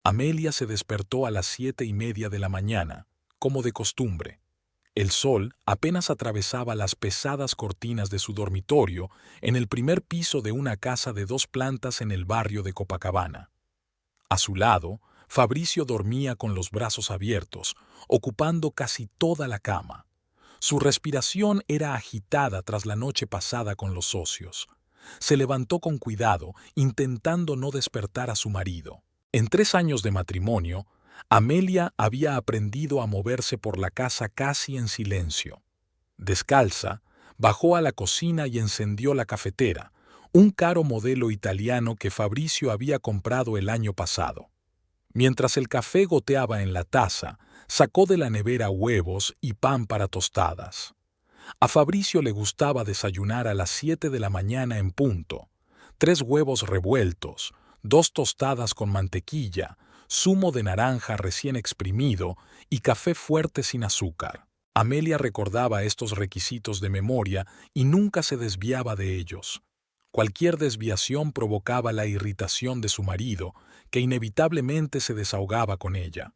Amelia se despertó a las 7:30 de la mañana, como de costumbre. El sol apenas atravesaba las pesadas cortinas de su dormitorio en el primer piso de una casa de 2 plantas en el barrio de Copacabana. A su lado, Fabricio dormía con los brazos abiertos, ocupando casi toda la cama. Su respiración era agitada tras la noche pasada con los socios. Se levantó con cuidado, intentando no despertar a su marido. En 3 años de matrimonio, Amelia había aprendido a moverse por la casa casi en silencio. Descalza, bajó a la cocina y encendió la cafetera, un caro modelo italiano que Fabricio había comprado el año pasado. Mientras el café goteaba en la taza, sacó de la nevera huevos y pan para tostadas. A Fabricio le gustaba desayunar a las 7 de la mañana en punto: 3 huevos revueltos, 2 tostadas con mantequilla, zumo de naranja recién exprimido y café fuerte sin azúcar. Amelia recordaba estos requisitos de memoria y nunca se desviaba de ellos. Cualquier desviación provocaba la irritación de su marido, que inevitablemente se desahogaba con ella.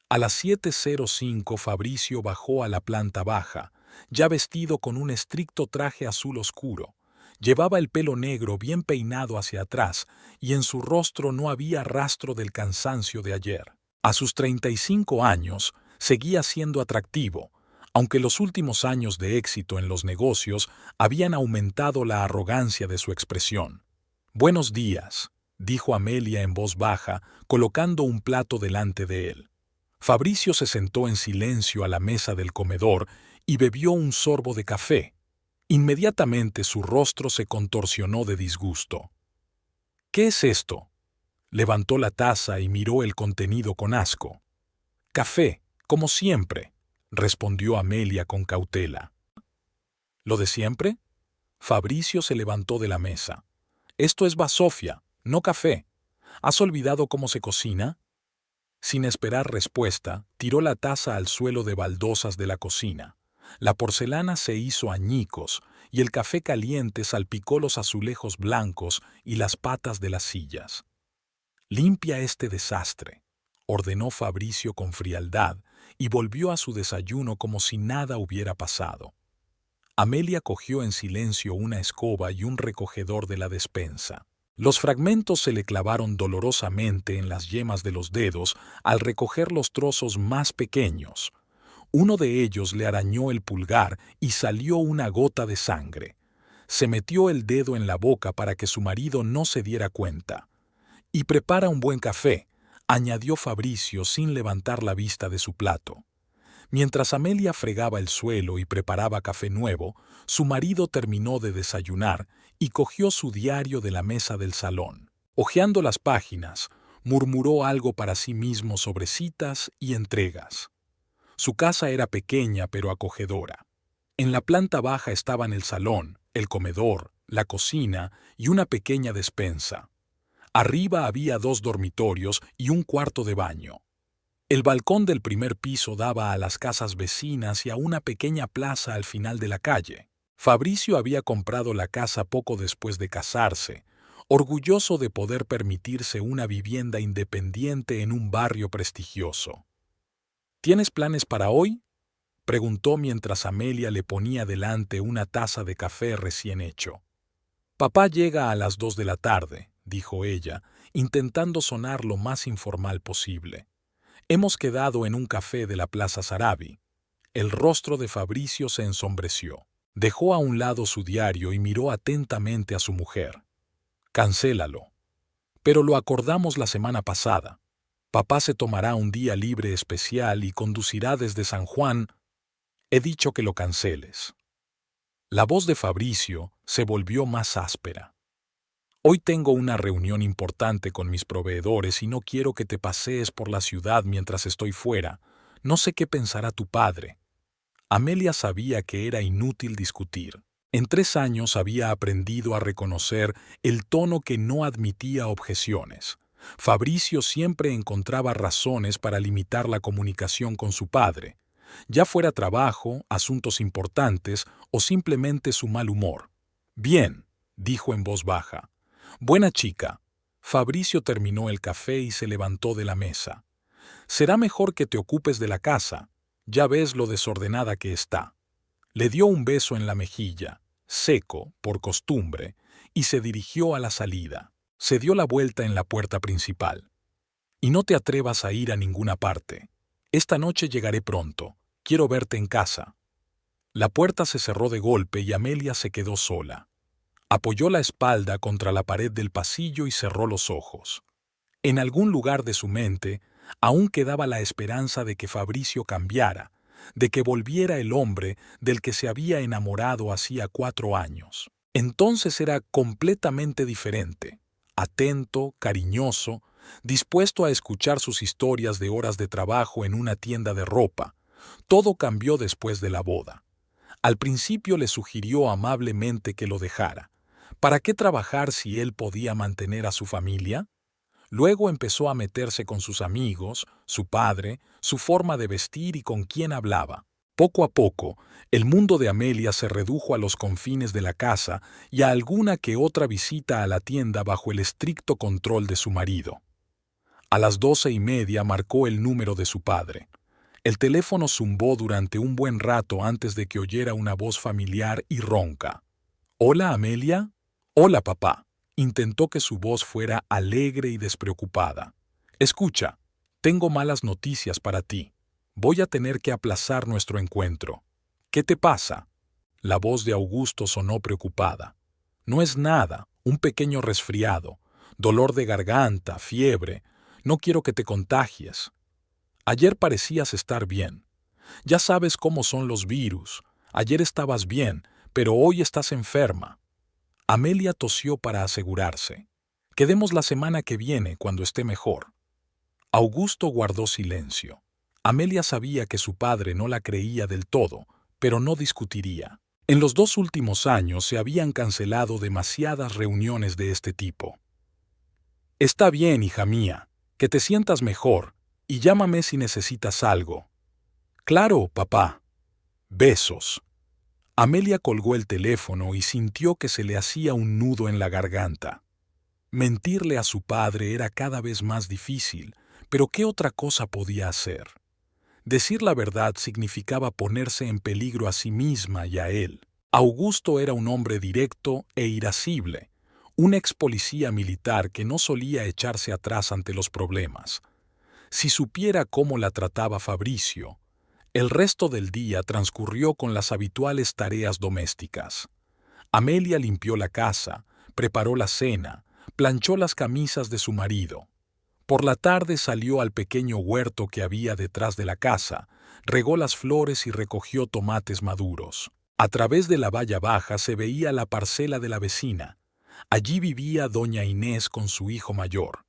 A las 7:05 Fabricio bajó a la planta baja, ya vestido con un estricto traje azul oscuro. Llevaba el pelo negro bien peinado hacia atrás y en su rostro no había rastro del cansancio de ayer. A sus 35 años seguía siendo atractivo, aunque los últimos años de éxito en los negocios habían aumentado la arrogancia de su expresión. «Buenos días», dijo Amelia en voz baja, colocando un plato delante de él. Fabricio se sentó en silencio a la mesa del comedor y bebió un sorbo de café. Inmediatamente su rostro se contorsionó de disgusto. «¿Qué es esto?». Levantó la taza y miró el contenido con asco. «Café, como siempre», respondió Amelia con cautela. «¿Lo de siempre?». Fabricio se levantó de la mesa. «Esto es basofia, no café. ¿Has olvidado cómo se cocina?». Sin esperar respuesta, tiró la taza al suelo de baldosas de la cocina. La porcelana se hizo añicos y el café caliente salpicó los azulejos blancos y las patas de las sillas. «Limpia este desastre», ordenó Fabricio con frialdad y volvió a su desayuno como si nada hubiera pasado. Amelia cogió en silencio una escoba y un recogedor de la despensa. Los fragmentos se le clavaron dolorosamente en las yemas de los dedos al recoger los trozos más pequeños. Uno de ellos le arañó el pulgar y salió una gota de sangre. Se metió el dedo en la boca para que su marido no se diera cuenta. «Y prepara un buen café», añadió Fabricio sin levantar la vista de su plato. Mientras Amelia fregaba el suelo y preparaba café nuevo, su marido terminó de desayunar y cogió su diario de la mesa del salón. Hojeando las páginas, murmuró algo para sí mismo sobre citas y entregas. Su casa era pequeña pero acogedora. En la planta baja estaban el salón, el comedor, la cocina y una pequeña despensa. Arriba había 2 dormitorios y un cuarto de baño. El balcón del primer piso daba a las casas vecinas y a una pequeña plaza al final de la calle. Fabricio había comprado la casa poco después de casarse, orgulloso de poder permitirse una vivienda independiente en un barrio prestigioso. «¿Tienes planes para hoy?», preguntó mientras Amelia le ponía delante una taza de café recién hecho. «Papá llega a las 2 de la tarde», dijo ella, intentando sonar lo más informal posible. «Hemos quedado en un café de la Plaza Sarabi». El rostro de Fabricio se ensombreció. Dejó a un lado su diario y miró atentamente a su mujer. «Cancélalo». «Pero lo acordamos la semana pasada. Papá se tomará un día libre especial y conducirá desde San Juan». «He dicho que lo canceles». La voz de Fabricio se volvió más áspera. «Hoy tengo una reunión importante con mis proveedores y no quiero que te pasees por la ciudad mientras estoy fuera. No sé qué pensará tu padre». Amelia sabía que era inútil discutir. En 3 años había aprendido a reconocer el tono que no admitía objeciones. Fabricio siempre encontraba razones para limitar la comunicación con su padre, ya fuera trabajo, asuntos importantes o simplemente su mal humor. «Bien», dijo en voz baja. «Buena chica». Fabricio terminó el café y se levantó de la mesa. «Será mejor que te ocupes de la casa. Ya ves lo desordenada que está». Le dio un beso en la mejilla, seco, por costumbre, y se dirigió a la salida. Se dio la vuelta en la puerta principal. «Y no te atrevas a ir a ninguna parte. Esta noche llegaré pronto. Quiero verte en casa». La puerta se cerró de golpe y Amelia se quedó sola. Apoyó la espalda contra la pared del pasillo y cerró los ojos. En algún lugar de su mente aún quedaba la esperanza de que Fabricio cambiara, de que volviera el hombre del que se había enamorado hacía 4 años. Entonces era completamente diferente, atento, cariñoso, dispuesto a escuchar sus historias de horas de trabajo en una tienda de ropa. Todo cambió después de la boda. Al principio le sugirió amablemente que lo dejara. ¿Para qué trabajar si él podía mantener a su familia? Luego empezó a meterse con sus amigos, su padre, su forma de vestir y con quién hablaba. Poco a poco, el mundo de Amelia se redujo a los confines de la casa y a alguna que otra visita a la tienda bajo el estricto control de su marido. A las 12:30 marcó el número de su padre. El teléfono zumbó durante un buen rato antes de que oyera una voz familiar y ronca. «¿Hola, Amelia?» «Hola, papá». Intentó que su voz fuera alegre y despreocupada. «Escucha, tengo malas noticias para ti. Voy a tener que aplazar nuestro encuentro». «¿Qué te pasa?» La voz de Augusto sonó preocupada. «No es nada, un pequeño resfriado, dolor de garganta, fiebre. No quiero que te contagies. Ayer parecías estar bien. Ya sabes cómo son los virus. Ayer estabas bien, pero hoy estás enferma». Amelia tosió para asegurarse. «Quedemos la semana que viene, cuando esté mejor». Augusto guardó silencio. Amelia sabía que su padre no la creía del todo, pero no discutiría. En los 2 últimos años se habían cancelado demasiadas reuniones de este tipo. «Está bien, hija mía, que te sientas mejor, y llámame si necesitas algo». «Claro, papá». Besos. Amelia colgó el teléfono y sintió que se le hacía un nudo en la garganta. Mentirle a su padre era cada vez más difícil, pero ¿qué otra cosa podía hacer? Decir la verdad significaba ponerse en peligro a sí misma y a él. Augusto era un hombre directo e irascible, un ex policía militar que no solía echarse atrás ante los problemas. Si supiera cómo la trataba Fabricio, el resto del día transcurrió con las habituales tareas domésticas. Amelia limpió la casa, preparó la cena, planchó las camisas de su marido. Por la tarde salió al pequeño huerto que había detrás de la casa, regó las flores y recogió tomates maduros. A través de la valla baja se veía la parcela de la vecina. Allí vivía doña Inés con su hijo mayor.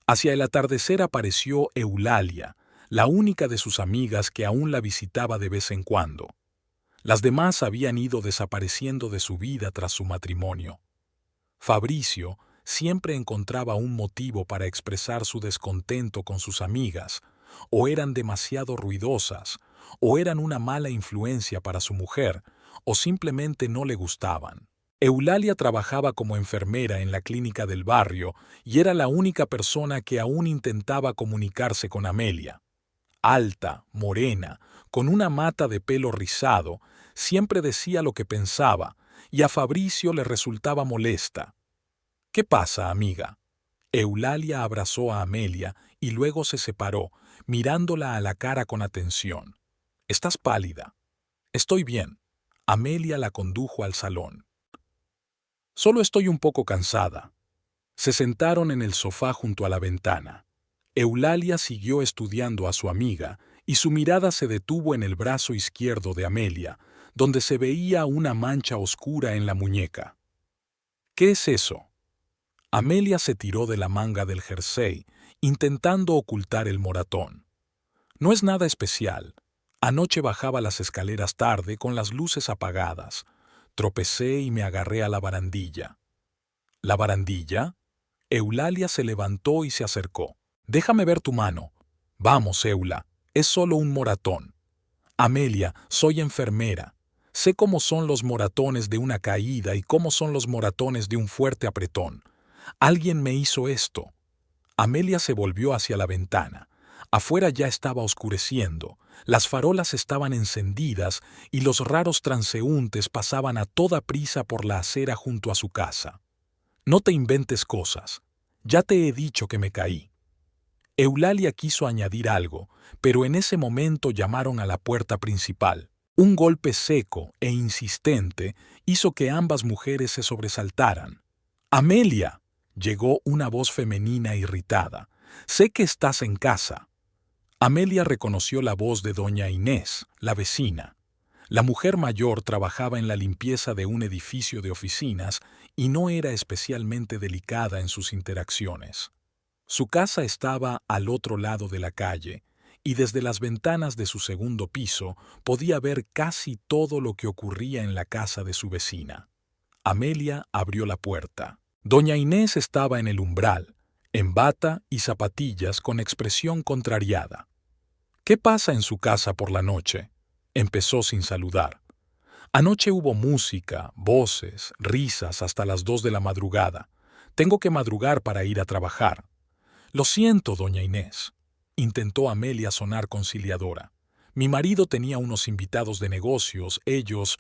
Hacia el atardecer apareció Eulalia, la única de sus amigas que aún la visitaba de vez en cuando. Las demás habían ido desapareciendo de su vida tras su matrimonio. Fabricio siempre encontraba un motivo para expresar su descontento con sus amigas, o eran demasiado ruidosas, o eran una mala influencia para su mujer, o simplemente no le gustaban. Eulalia trabajaba como enfermera en la clínica del barrio y era la única persona que aún intentaba comunicarse con Amelia. Alta, morena, con una mata de pelo rizado, siempre decía lo que pensaba, y a Fabricio le resultaba molesta. «¿Qué pasa, amiga?» Eulalia abrazó a Amelia y luego se separó, mirándola a la cara con atención. «Estás pálida». «Estoy bien». Amelia la condujo al salón. «Solo estoy un poco cansada». Se sentaron en el sofá junto a la ventana. Eulalia siguió estudiando a su amiga y su mirada se detuvo en el brazo izquierdo de Amelia, donde se veía una mancha oscura en la muñeca. «¿Qué es eso?» Amelia se tiró de la manga del jersey, intentando ocultar el moratón. «No es nada especial. Anoche bajaba las escaleras tarde con las luces apagadas. Tropecé y me agarré a la barandilla». «¿La barandilla?» Eulalia se levantó y se acercó. «Déjame ver tu mano». «Vamos, Eula, es solo un moratón». «Amelia, soy enfermera. Sé cómo son los moratones de una caída y cómo son los moratones de un fuerte apretón. Alguien me hizo esto. Amelia se volvió hacia la ventana. Afuera ya estaba oscureciendo, las farolas estaban encendidas y los raros transeúntes pasaban a toda prisa por la acera junto a su casa. No te inventes cosas. Ya te he dicho que me caí. Eulalia quiso añadir algo, pero en ese momento llamaron a la puerta principal. Un golpe seco e insistente hizo que ambas mujeres se sobresaltaran. ¡Amelia! Llegó una voz femenina irritada. Sé que estás en casa. Amelia reconoció la voz de doña Inés, la vecina. La mujer mayor trabajaba en la limpieza de un edificio de oficinas y no era especialmente delicada en sus interacciones. Su casa estaba al otro lado de la calle, y desde las ventanas de su segundo piso podía ver casi todo lo que ocurría en la casa de su vecina. Amelia abrió la puerta. Doña Inés estaba en el umbral, en bata y zapatillas con expresión contrariada. ¿Qué pasa en su casa por la noche? Empezó sin saludar. Anoche hubo música, voces, risas hasta las 2 de la madrugada. Tengo que madrugar para ir a trabajar. Lo siento, doña Inés. Intentó Amelia sonar conciliadora. Mi marido tenía unos invitados de negocios, ellos...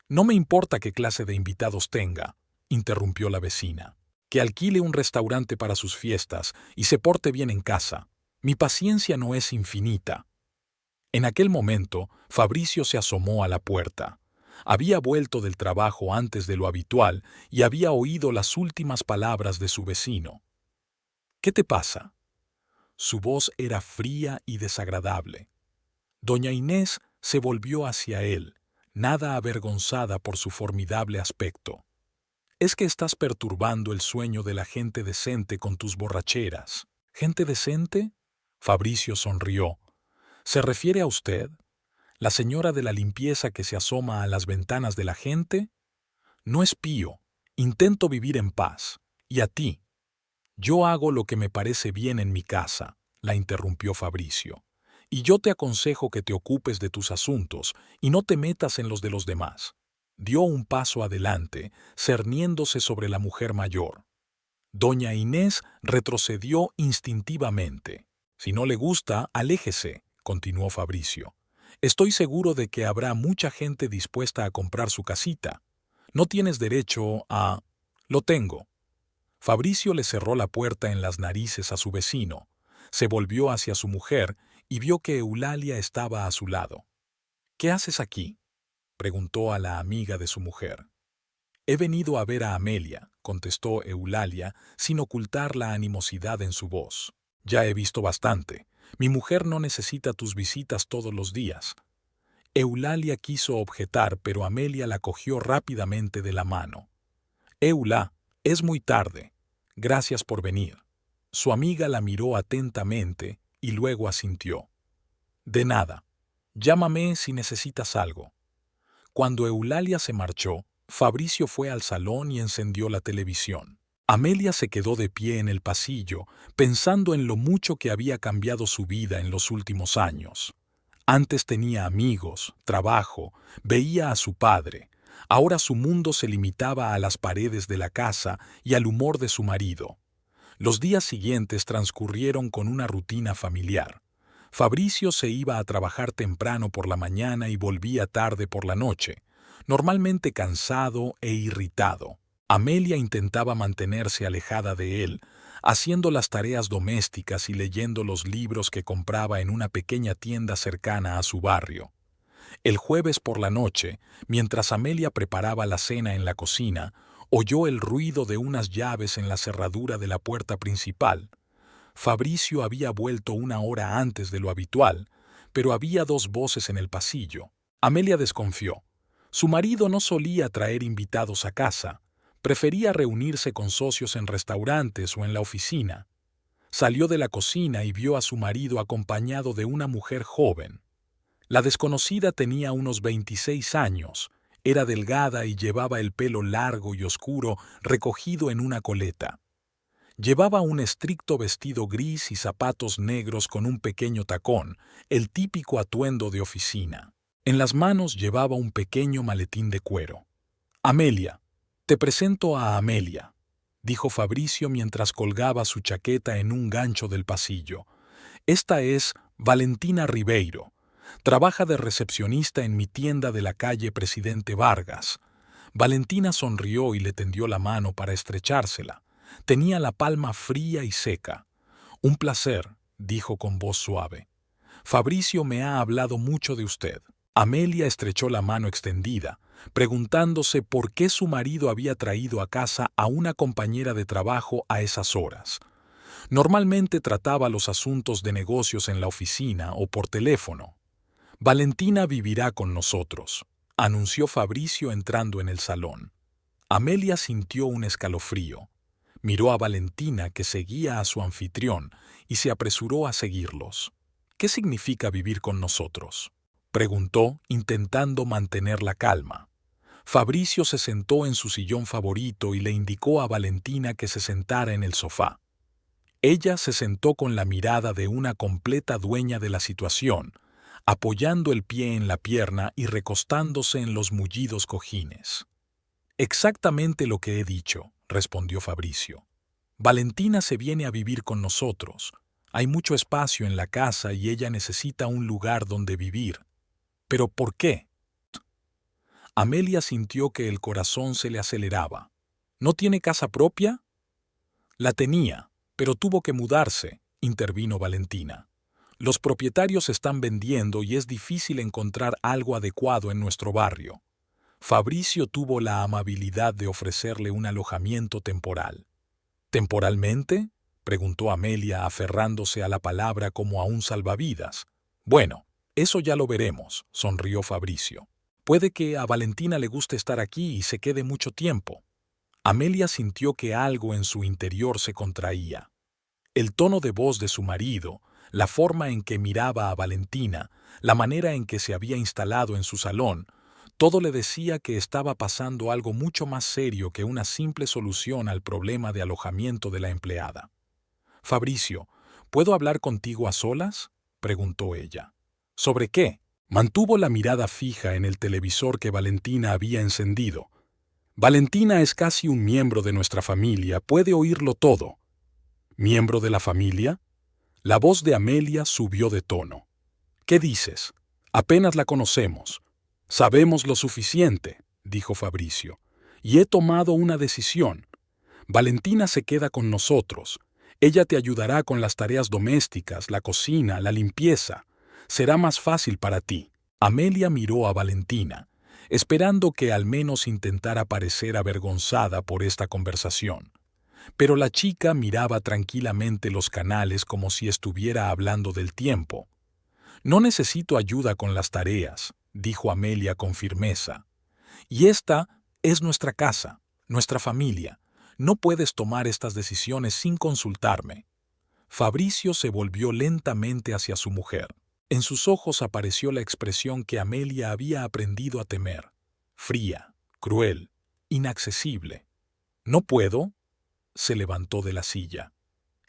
No me importa qué clase de invitados tenga, interrumpió la vecina. Que alquile un restaurante para sus fiestas y se porte bien en casa. Mi paciencia no es infinita. En aquel momento, Fabricio se asomó a la puerta. Había vuelto del trabajo antes de lo habitual y había oído las últimas palabras de su vecino. ¿Qué te pasa? Su voz era fría y desagradable. Doña Inés se volvió hacia él, nada avergonzada por su formidable aspecto. Es que estás perturbando el sueño de la gente decente con tus borracheras. ¿Gente decente? Fabricio sonrió. ¿Se refiere a usted? ¿La señora de la limpieza que se asoma a las ventanas de la gente? No espío, intento vivir en paz. ¿Y a ti? Yo hago lo que me parece bien en mi casa, la interrumpió Fabricio. Y yo te aconsejo que te ocupes de tus asuntos y no te metas en los de los demás. Dio un paso adelante, cerniéndose sobre la mujer mayor. Doña Inés retrocedió instintivamente. Si no le gusta, aléjese, continuó Fabricio. Estoy seguro de que habrá mucha gente dispuesta a comprar su casita. No tienes derecho a... Lo tengo. Fabricio le cerró la puerta en las narices a su vecino. Se volvió hacia su mujer y vio que Eulalia estaba a su lado. ¿Qué haces aquí?, preguntó a la amiga de su mujer. He venido a ver a Amelia, contestó Eulalia, sin ocultar la animosidad en su voz. Ya he visto bastante. Mi mujer no necesita tus visitas todos los días. Eulalia quiso objetar, pero Amelia la cogió rápidamente de la mano. Eula, es muy tarde. Gracias por venir. Su amiga la miró atentamente y luego asintió. De nada. Llámame si necesitas algo. Cuando Eulalia se marchó, Fabricio fue al salón y encendió la televisión. Amelia se quedó de pie en el pasillo, pensando en lo mucho que había cambiado su vida en los últimos años. Antes tenía amigos, trabajo, veía a su padre. Ahora su mundo se limitaba a las paredes de la casa y al humor de su marido. Los días siguientes transcurrieron con una rutina familiar. Fabricio se iba a trabajar temprano por la mañana y volvía tarde por la noche, normalmente cansado e irritado. Amelia intentaba mantenerse alejada de él, haciendo las tareas domésticas y leyendo los libros que compraba en una pequeña tienda cercana a su barrio. El jueves por la noche, mientras Amelia preparaba la cena en la cocina, oyó el ruido de unas llaves en la cerradura de la puerta principal. Fabricio había vuelto una hora antes de lo habitual, pero había 2 voces en el pasillo. Amelia desconfió. Su marido no solía traer invitados a casa. Prefería reunirse con socios en restaurantes o en la oficina. Salió de la cocina y vio a su marido acompañado de una mujer joven. La desconocida tenía unos 26 años, era delgada y llevaba el pelo largo y oscuro recogido en una coleta. Llevaba un estricto vestido gris y zapatos negros con un pequeño tacón, el típico atuendo de oficina. En las manos llevaba un pequeño maletín de cuero. Amelia, te presento a Amelia, dijo Fabricio mientras colgaba su chaqueta en un gancho del pasillo. Esta es Valentina Ribeiro. Trabaja de recepcionista en mi tienda de la calle Presidente Vargas. Valentina sonrió y le tendió la mano para estrechársela. Tenía la palma fría y seca. Un placer, dijo con voz suave. Fabricio me ha hablado mucho de usted. Amelia estrechó la mano extendida, preguntándose por qué su marido había traído a casa a una compañera de trabajo a esas horas. Normalmente trataba los asuntos de negocios en la oficina o por teléfono. Valentina vivirá con nosotros, anunció Fabricio entrando en el salón. Amelia sintió un escalofrío. Miró a Valentina, que seguía a su anfitrión, y se apresuró a seguirlos. ¿Qué significa vivir con nosotros?, preguntó, intentando mantener la calma. Fabricio se sentó en su sillón favorito y le indicó a Valentina que se sentara en el sofá. Ella se sentó con la mirada de una completa dueña de la situación, apoyando el pie en la pierna y recostándose en los mullidos cojines. Exactamente lo que he dicho, respondió Fabricio. Valentina se viene a vivir con nosotros. Hay mucho espacio en la casa y ella necesita un lugar donde vivir. ¿Pero por qué? Amelia sintió que el corazón se le aceleraba. ¿No tiene casa propia? La tenía, pero tuvo que mudarse, intervino Valentina. Los propietarios están vendiendo y es difícil encontrar algo adecuado en nuestro barrio. Fabricio tuvo la amabilidad de ofrecerle un alojamiento temporal. ¿Temporalmente?, preguntó Amelia, aferrándose a la palabra como a un salvavidas. Bueno, eso ya lo veremos, sonrió Fabricio. Puede que a Valentina le guste estar aquí y se quede mucho tiempo. Amelia sintió que algo en su interior se contraía. El tono de voz de su marido, la forma en que miraba a Valentina, la manera en que se había instalado en su salón, todo le decía que estaba pasando algo mucho más serio que una simple solución al problema de alojamiento de la empleada. «Fabricio, ¿puedo hablar contigo a solas?», preguntó ella. «¿Sobre qué?». Mantuvo la mirada fija en el televisor que Valentina había encendido. «Valentina es casi un miembro de nuestra familia, puede oírlo todo». «¿Miembro de la familia?». La voz de Amelia subió de tono. «¿Qué dices? Apenas la conocemos». «Sabemos lo suficiente», dijo Fabricio, «y he tomado una decisión. Valentina se queda con nosotros. Ella te ayudará con las tareas domésticas, la cocina, la limpieza. Será más fácil para ti». Amelia miró a Valentina, esperando que al menos intentara parecer avergonzada por esta conversación. Pero la chica miraba tranquilamente los canales como si estuviera hablando del tiempo. «No necesito ayuda con las tareas», dijo Amelia con firmeza. «Y esta es nuestra casa, nuestra familia. No puedes tomar estas decisiones sin consultarme». Fabricio se volvió lentamente hacia su mujer. En sus ojos apareció la expresión que Amelia había aprendido a temer. Fría, cruel, inaccesible. «¿No puedo?». Se levantó de la silla.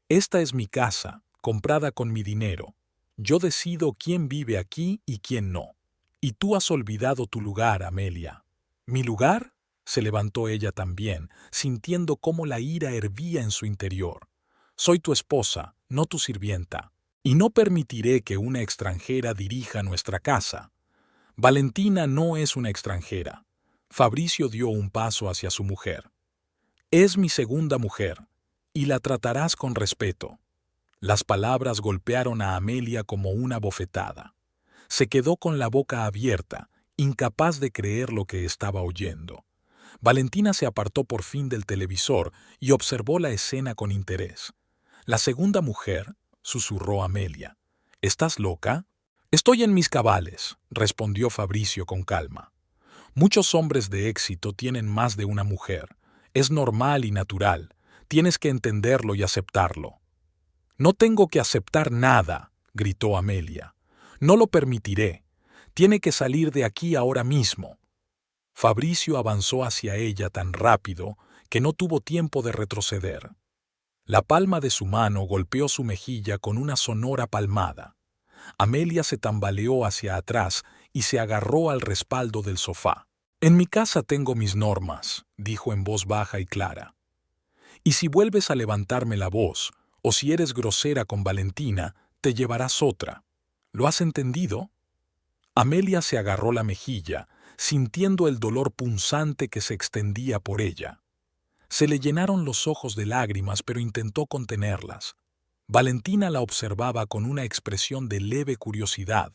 «Esta es mi casa, comprada con mi dinero. Yo decido quién vive aquí y quién no. Y tú has olvidado tu lugar, Amelia». «¿Mi lugar?». Se levantó ella también, sintiendo cómo la ira hervía en su interior. «Soy tu esposa, no tu sirvienta. Y no permitiré que una extranjera dirija nuestra casa». «Valentina no es una extranjera». Fabricio dio un paso hacia su mujer. «Es mi segunda mujer, y la tratarás con respeto». Las palabras golpearon a Amelia como una bofetada. Se quedó con la boca abierta, incapaz de creer lo que estaba oyendo. Valentina se apartó por fin del televisor y observó la escena con interés. «La segunda mujer», susurró Amelia. «¿Estás loca?». «Estoy en mis cabales», respondió Fabricio con calma. «Muchos hombres de éxito tienen más de una mujer. Es normal y natural. Tienes que entenderlo y aceptarlo». «No tengo que aceptar nada», gritó Amelia. «No lo permitiré. Tiene que salir de aquí ahora mismo». Fabricio avanzó hacia ella tan rápido que no tuvo tiempo de retroceder. La palma de su mano golpeó su mejilla con una sonora palmada. Amelia se tambaleó hacia atrás y se agarró al respaldo del sofá. «En mi casa tengo mis normas», dijo en voz baja y clara. Y si vuelves a levantarme la voz, o si eres grosera con Valentina, te llevarás otra. ¿Lo has entendido? Amelia se agarró la mejilla, sintiendo el dolor punzante que se extendía por ella. Se le llenaron los ojos de lágrimas, pero intentó contenerlas. Valentina la observaba con una expresión de leve curiosidad,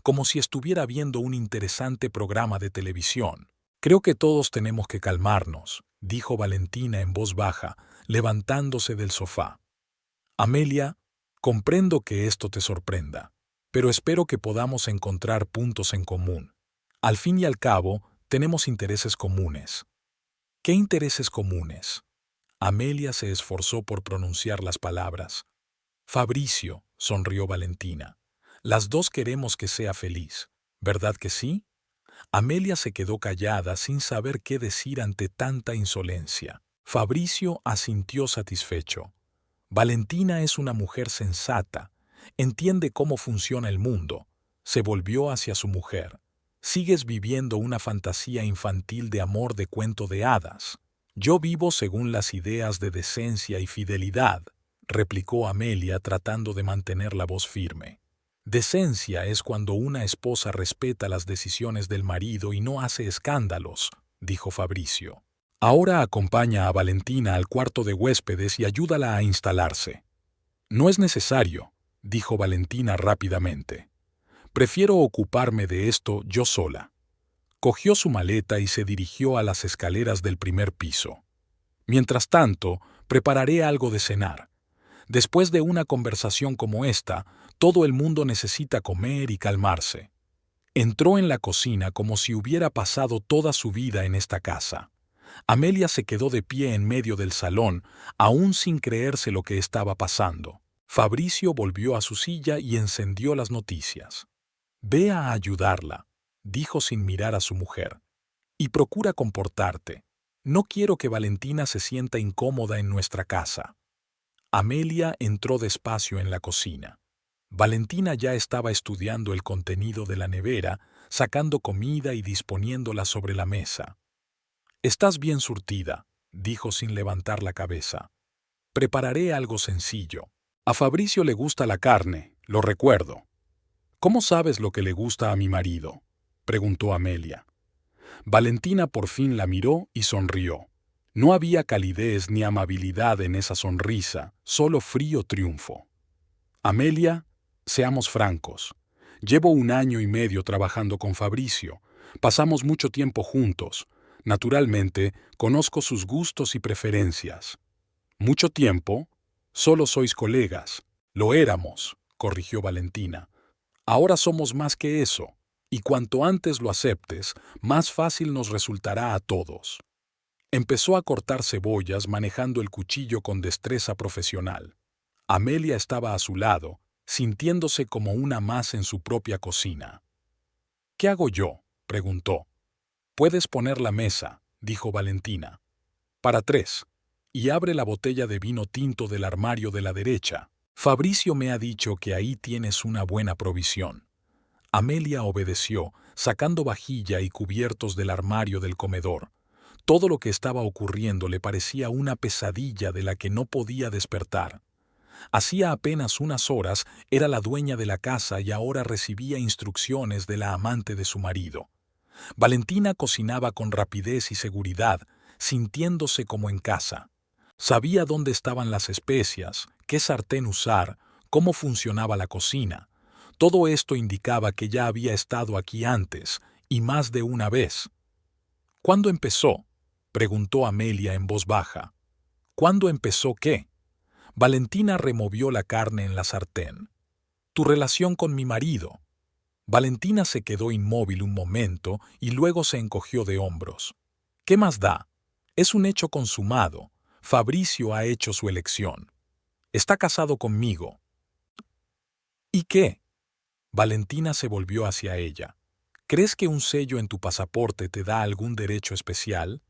como si estuviera viendo un interesante programa de televisión. Creo que todos tenemos que calmarnos, dijo Valentina en voz baja, levantándose del sofá. Amelia, comprendo que esto te sorprenda, pero espero que podamos encontrar puntos en común. Al fin y al cabo, tenemos intereses comunes. ¿Qué intereses comunes? Amelia se esforzó por pronunciar las palabras. Fabricio, sonrió Valentina. Las dos queremos que sea feliz, ¿verdad que sí? Amelia se quedó callada sin saber qué decir ante tanta insolencia. Fabricio asintió satisfecho. Valentina es una mujer sensata, entiende cómo funciona el mundo. Se volvió hacia su mujer. Sigues viviendo una fantasía infantil de amor de cuento de hadas. Yo vivo según las ideas de decencia y fidelidad, replicó Amelia tratando de mantener la voz firme. Decencia es cuando una esposa respeta las decisiones del marido y no hace escándalos, dijo Fabricio. Ahora acompaña a Valentina al cuarto de huéspedes y ayúdala a instalarse. No es necesario, dijo Valentina rápidamente. Prefiero ocuparme de esto yo sola. Cogió su maleta y se dirigió a las escaleras del primer piso. Mientras tanto, prepararé algo de cenar. Después de una conversación como esta, todo el mundo necesita comer y calmarse. Entró en la cocina como si hubiera pasado toda su vida en esta casa. Amelia se quedó de pie en medio del salón, aún sin creerse lo que estaba pasando. Fabricio volvió a su silla y encendió las noticias. «Ve a ayudarla», dijo sin mirar a su mujer. «Y procura comportarte. No quiero que Valentina se sienta incómoda en nuestra casa». Amelia entró despacio en la cocina. Valentina ya estaba estudiando el contenido de la nevera, sacando comida y disponiéndola sobre la mesa. «Estás bien surtida», dijo sin levantar la cabeza. «Prepararé algo sencillo. A Fabricio le gusta la carne, lo recuerdo». «¿Cómo sabes lo que le gusta a mi marido?», preguntó Amelia. Valentina por fin la miró y sonrió. No había calidez ni amabilidad en esa sonrisa, solo frío triunfo. «Amelia, seamos francos. Llevo 1 año y medio trabajando con Fabricio. Pasamos mucho tiempo juntos. Naturalmente, conozco sus gustos y preferencias». «¿Mucho tiempo? Solo sois colegas». «Lo éramos», corrigió Valentina. «Ahora somos más que eso, y cuanto antes lo aceptes, más fácil nos resultará a todos». Empezó a cortar cebollas manejando el cuchillo con destreza profesional. Amelia estaba a su lado, sintiéndose como una más en su propia cocina. «¿Qué hago yo?», preguntó. «Puedes poner la mesa», dijo Valentina. «Para 3. Y abre la botella de vino tinto del armario de la derecha. Fabricio me ha dicho que ahí tienes una buena provisión». Amelia obedeció, sacando vajilla y cubiertos del armario del comedor. Todo lo que estaba ocurriendo le parecía una pesadilla de la que no podía despertar. Hacía apenas unas horas era la dueña de la casa y ahora recibía instrucciones de la amante de su marido. Valentina cocinaba con rapidez y seguridad, sintiéndose como en casa. Sabía dónde estaban las especias, qué sartén usar, cómo funcionaba la cocina. Todo esto indicaba que ya había estado aquí antes, y más de una vez. «¿Cuándo empezó?», preguntó Amelia en voz baja. «¿Cuándo empezó qué?». Valentina removió la carne en la sartén. «Tu relación con mi marido». Valentina se quedó inmóvil un momento y luego se encogió de hombros. «¿Qué más da? Es un hecho consumado. Fabricio ha hecho su elección. Está casado conmigo». «¿Y qué?». Valentina se volvió hacia ella. «¿Crees que un sello en tu pasaporte te da algún derecho especial?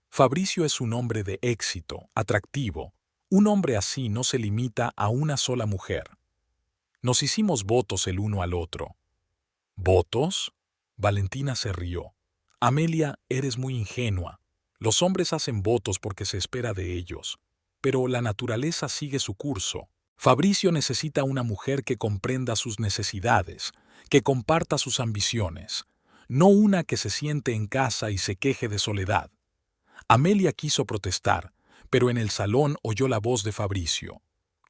Fabricio es un hombre de éxito, atractivo. Un hombre así no se limita a una sola mujer. Nos hicimos votos el uno al otro». «¿Votos?». Valentina se rió. «Amelia, eres muy ingenua. Los hombres hacen votos porque se espera de ellos. pero la naturaleza sigue su curso. Fabricio necesita una mujer que comprenda sus necesidades, que comparta sus ambiciones, no una que se siente en casa y se queje de soledad. Amelia quiso protestar, pero en el salón oyó la voz de Fabricio.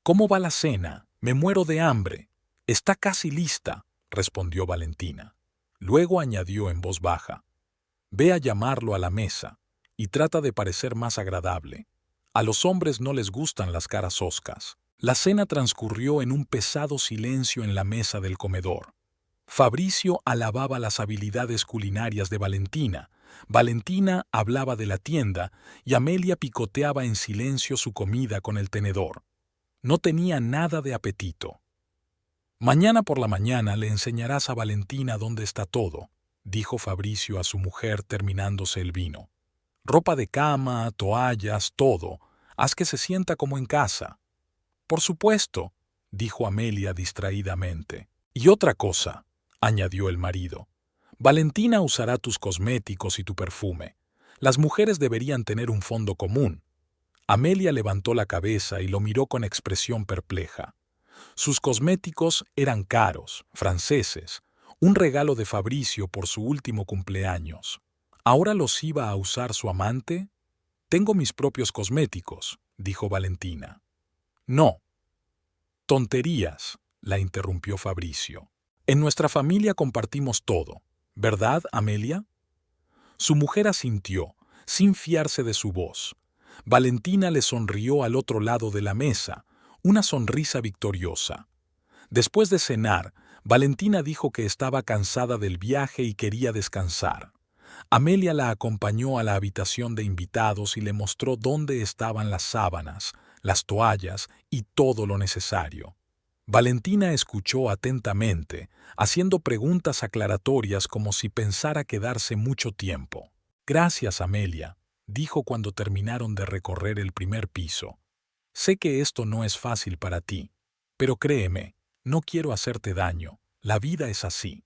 «¿Cómo va la cena? Me muero de hambre». «Está casi lista», respondió Valentina. Luego añadió en voz baja. «Ve a llamarlo a la mesa y trata de parecer más agradable. A los hombres no les gustan las caras hoscas». La cena transcurrió en un pesado silencio en la mesa del comedor. Fabricio alababa las habilidades culinarias de Valentina, Valentina hablaba de la tienda y Amelia picoteaba en silencio su comida con el tenedor. No tenía nada de apetito. «Mañana por la mañana le enseñarás a Valentina dónde está todo», dijo Fabricio a su mujer terminándose el vino. «Ropa de cama, toallas, todo. Haz que se sienta como en casa». «Por supuesto», dijo Amelia distraídamente. «Y otra cosa», añadió el marido. «Valentina usará tus cosméticos y tu perfume. Las mujeres deberían tener un fondo común». Amelia levantó la cabeza y lo miró con expresión perpleja. Sus cosméticos eran caros, franceses, un regalo de Fabricio por su último cumpleaños. ¿Ahora los iba a usar su amante? «Tengo mis propios cosméticos», dijo Valentina. «No». «Tonterías», la interrumpió Fabricio. «En nuestra familia compartimos todo, ¿verdad, Amelia?» Su mujer asintió, sin fiarse de su voz. Valentina le sonrió al otro lado de la mesa, una sonrisa victoriosa. Después de cenar, Valentina dijo que estaba cansada del viaje y quería descansar. Amelia la acompañó a la habitación de invitados y le mostró dónde estaban las sábanas, las toallas y todo lo necesario. Valentina escuchó atentamente, haciendo preguntas aclaratorias como si pensara quedarse mucho tiempo. «Gracias, Amelia», dijo cuando terminaron de recorrer el primer piso. «Sé que esto no es fácil para ti, pero créeme, no quiero hacerte daño. La vida es así».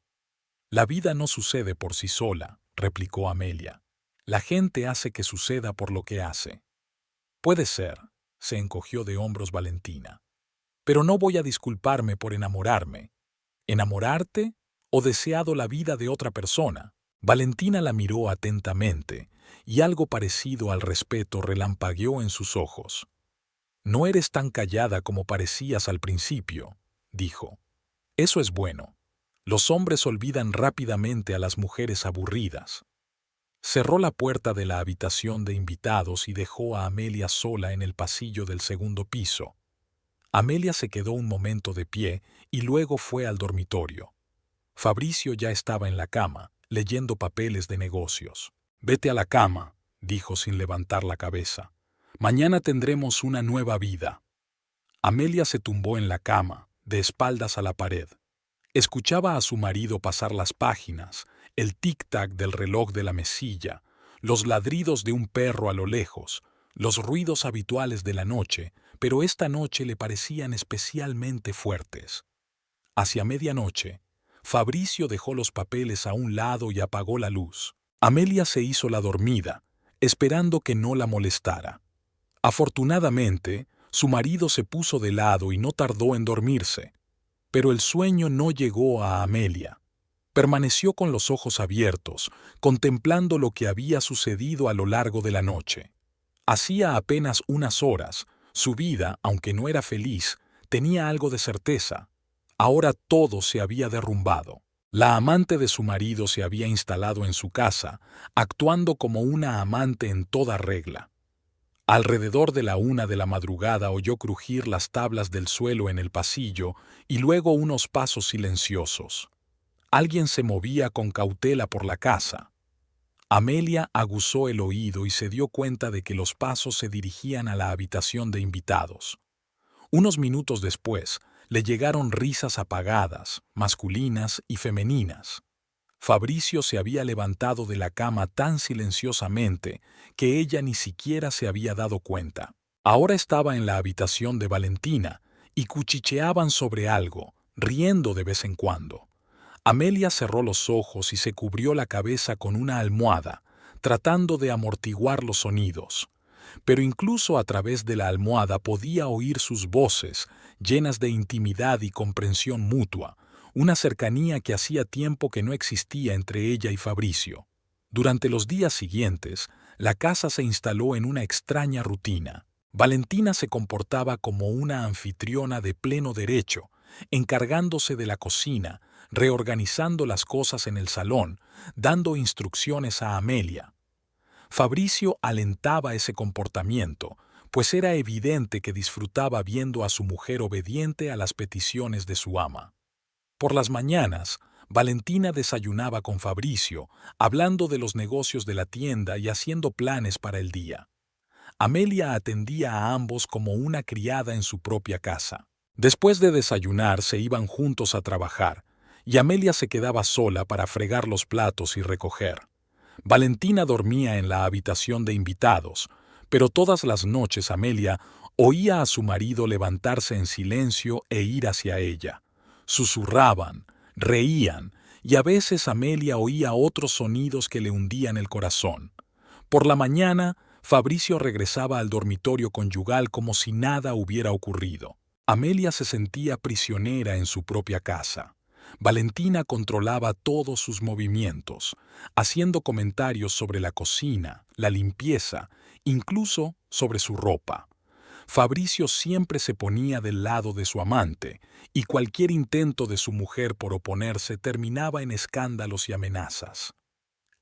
«La vida no sucede por sí sola», replicó Amelia. «La gente hace que suceda por lo que hace». «Puede ser», se encogió de hombros Valentina. «Pero no voy a disculparme por enamorarme». «¿Enamorarte o deseado la vida de otra persona?» Valentina la miró atentamente y algo parecido al respeto relampagueó en sus ojos. «No eres tan callada como parecías al principio», dijo. «Eso es bueno. Los hombres olvidan rápidamente a las mujeres aburridas». Cerró la puerta de la habitación de invitados y dejó a Amelia sola en el pasillo del segundo piso. Amelia se quedó un momento de pie y luego fue al dormitorio. Fabricio ya estaba en la cama, leyendo papeles de negocios. «Vete a la cama», dijo sin levantar la cabeza. «Mañana tendremos una nueva vida». Amelia se tumbó en la cama, de espaldas a la pared. Escuchaba a su marido pasar las páginas, el tic-tac del reloj de la mesilla, los ladridos de un perro a lo lejos, los ruidos habituales de la noche, pero esta noche le parecían especialmente fuertes. Hacia medianoche, Fabricio dejó los papeles a un lado y apagó la luz. Amelia se hizo la dormida, esperando que no la molestara. Afortunadamente, su marido se puso de lado y no tardó en dormirse. Pero el sueño no llegó a Amelia. Permaneció con los ojos abiertos, contemplando lo que había sucedido a lo largo de la noche. Hacía apenas unas horas, su vida, aunque no era feliz, tenía algo de certeza. Ahora todo se había derrumbado. La amante de su marido se había instalado en su casa, actuando como una amante en toda regla. Alrededor de la 1 de la madrugada oyó crujir las tablas del suelo en el pasillo y luego unos pasos silenciosos. Alguien se movía con cautela por la casa. Amelia aguzó el oído y se dio cuenta de que los pasos se dirigían a la habitación de invitados. Unos minutos después, le llegaron risas apagadas, masculinas y femeninas. Fabricio se había levantado de la cama tan silenciosamente que ella ni siquiera se había dado cuenta. Ahora estaba en la habitación de Valentina y cuchicheaban sobre algo, riendo de vez en cuando. Amelia cerró los ojos y se cubrió la cabeza con una almohada, tratando de amortiguar los sonidos. pero incluso a través de la almohada podía oír sus voces, llenas de intimidad y comprensión mutua, una cercanía que hacía tiempo que no existía entre ella y Fabricio. Durante los días siguientes, la casa se instaló en una extraña rutina. Valentina se comportaba como una anfitriona de pleno derecho, encargándose de la cocina, reorganizando las cosas en el salón, dando instrucciones a Amelia. Fabricio alentaba ese comportamiento, pues era evidente que disfrutaba viendo a su mujer obediente a las peticiones de su ama. Por las mañanas, Valentina desayunaba con Fabricio, hablando de los negocios de la tienda y haciendo planes para el día. Amelia atendía a ambos como una criada en su propia casa. Después de desayunar se iban juntos a trabajar, y Amelia se quedaba sola para fregar los platos y recoger. Valentina dormía en la habitación de invitados, pero todas las noches Amelia oía a su marido levantarse en silencio e ir hacia ella. Susurraban, reían, y a veces Amelia oía otros sonidos que le hundían el corazón. Por la mañana, Fabricio regresaba al dormitorio conyugal como si nada hubiera ocurrido. Amelia se sentía prisionera en su propia casa. Valentina controlaba todos sus movimientos, haciendo comentarios sobre la cocina, la limpieza, incluso sobre su ropa. Fabricio siempre se ponía del lado de su amante, y cualquier intento de su mujer por oponerse terminaba en escándalos y amenazas.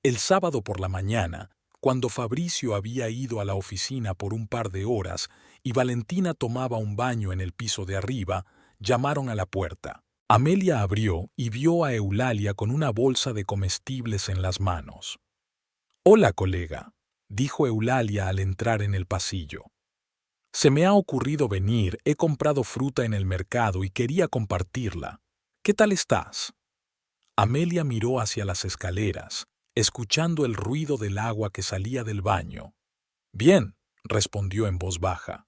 El sábado por la mañana, cuando Fabricio había ido a la oficina por un par de horas y Valentina tomaba un baño en el piso de arriba, llamaron a la puerta. Amelia abrió y vio a Eulalia con una bolsa de comestibles en las manos. «Hola, colega», dijo Eulalia al entrar en el pasillo. «Se me ha ocurrido venir, he comprado fruta en el mercado y quería compartirla. ¿Qué tal estás?» Amelia miró hacia las escaleras, escuchando el ruido del agua que salía del baño. «Bien», respondió en voz baja.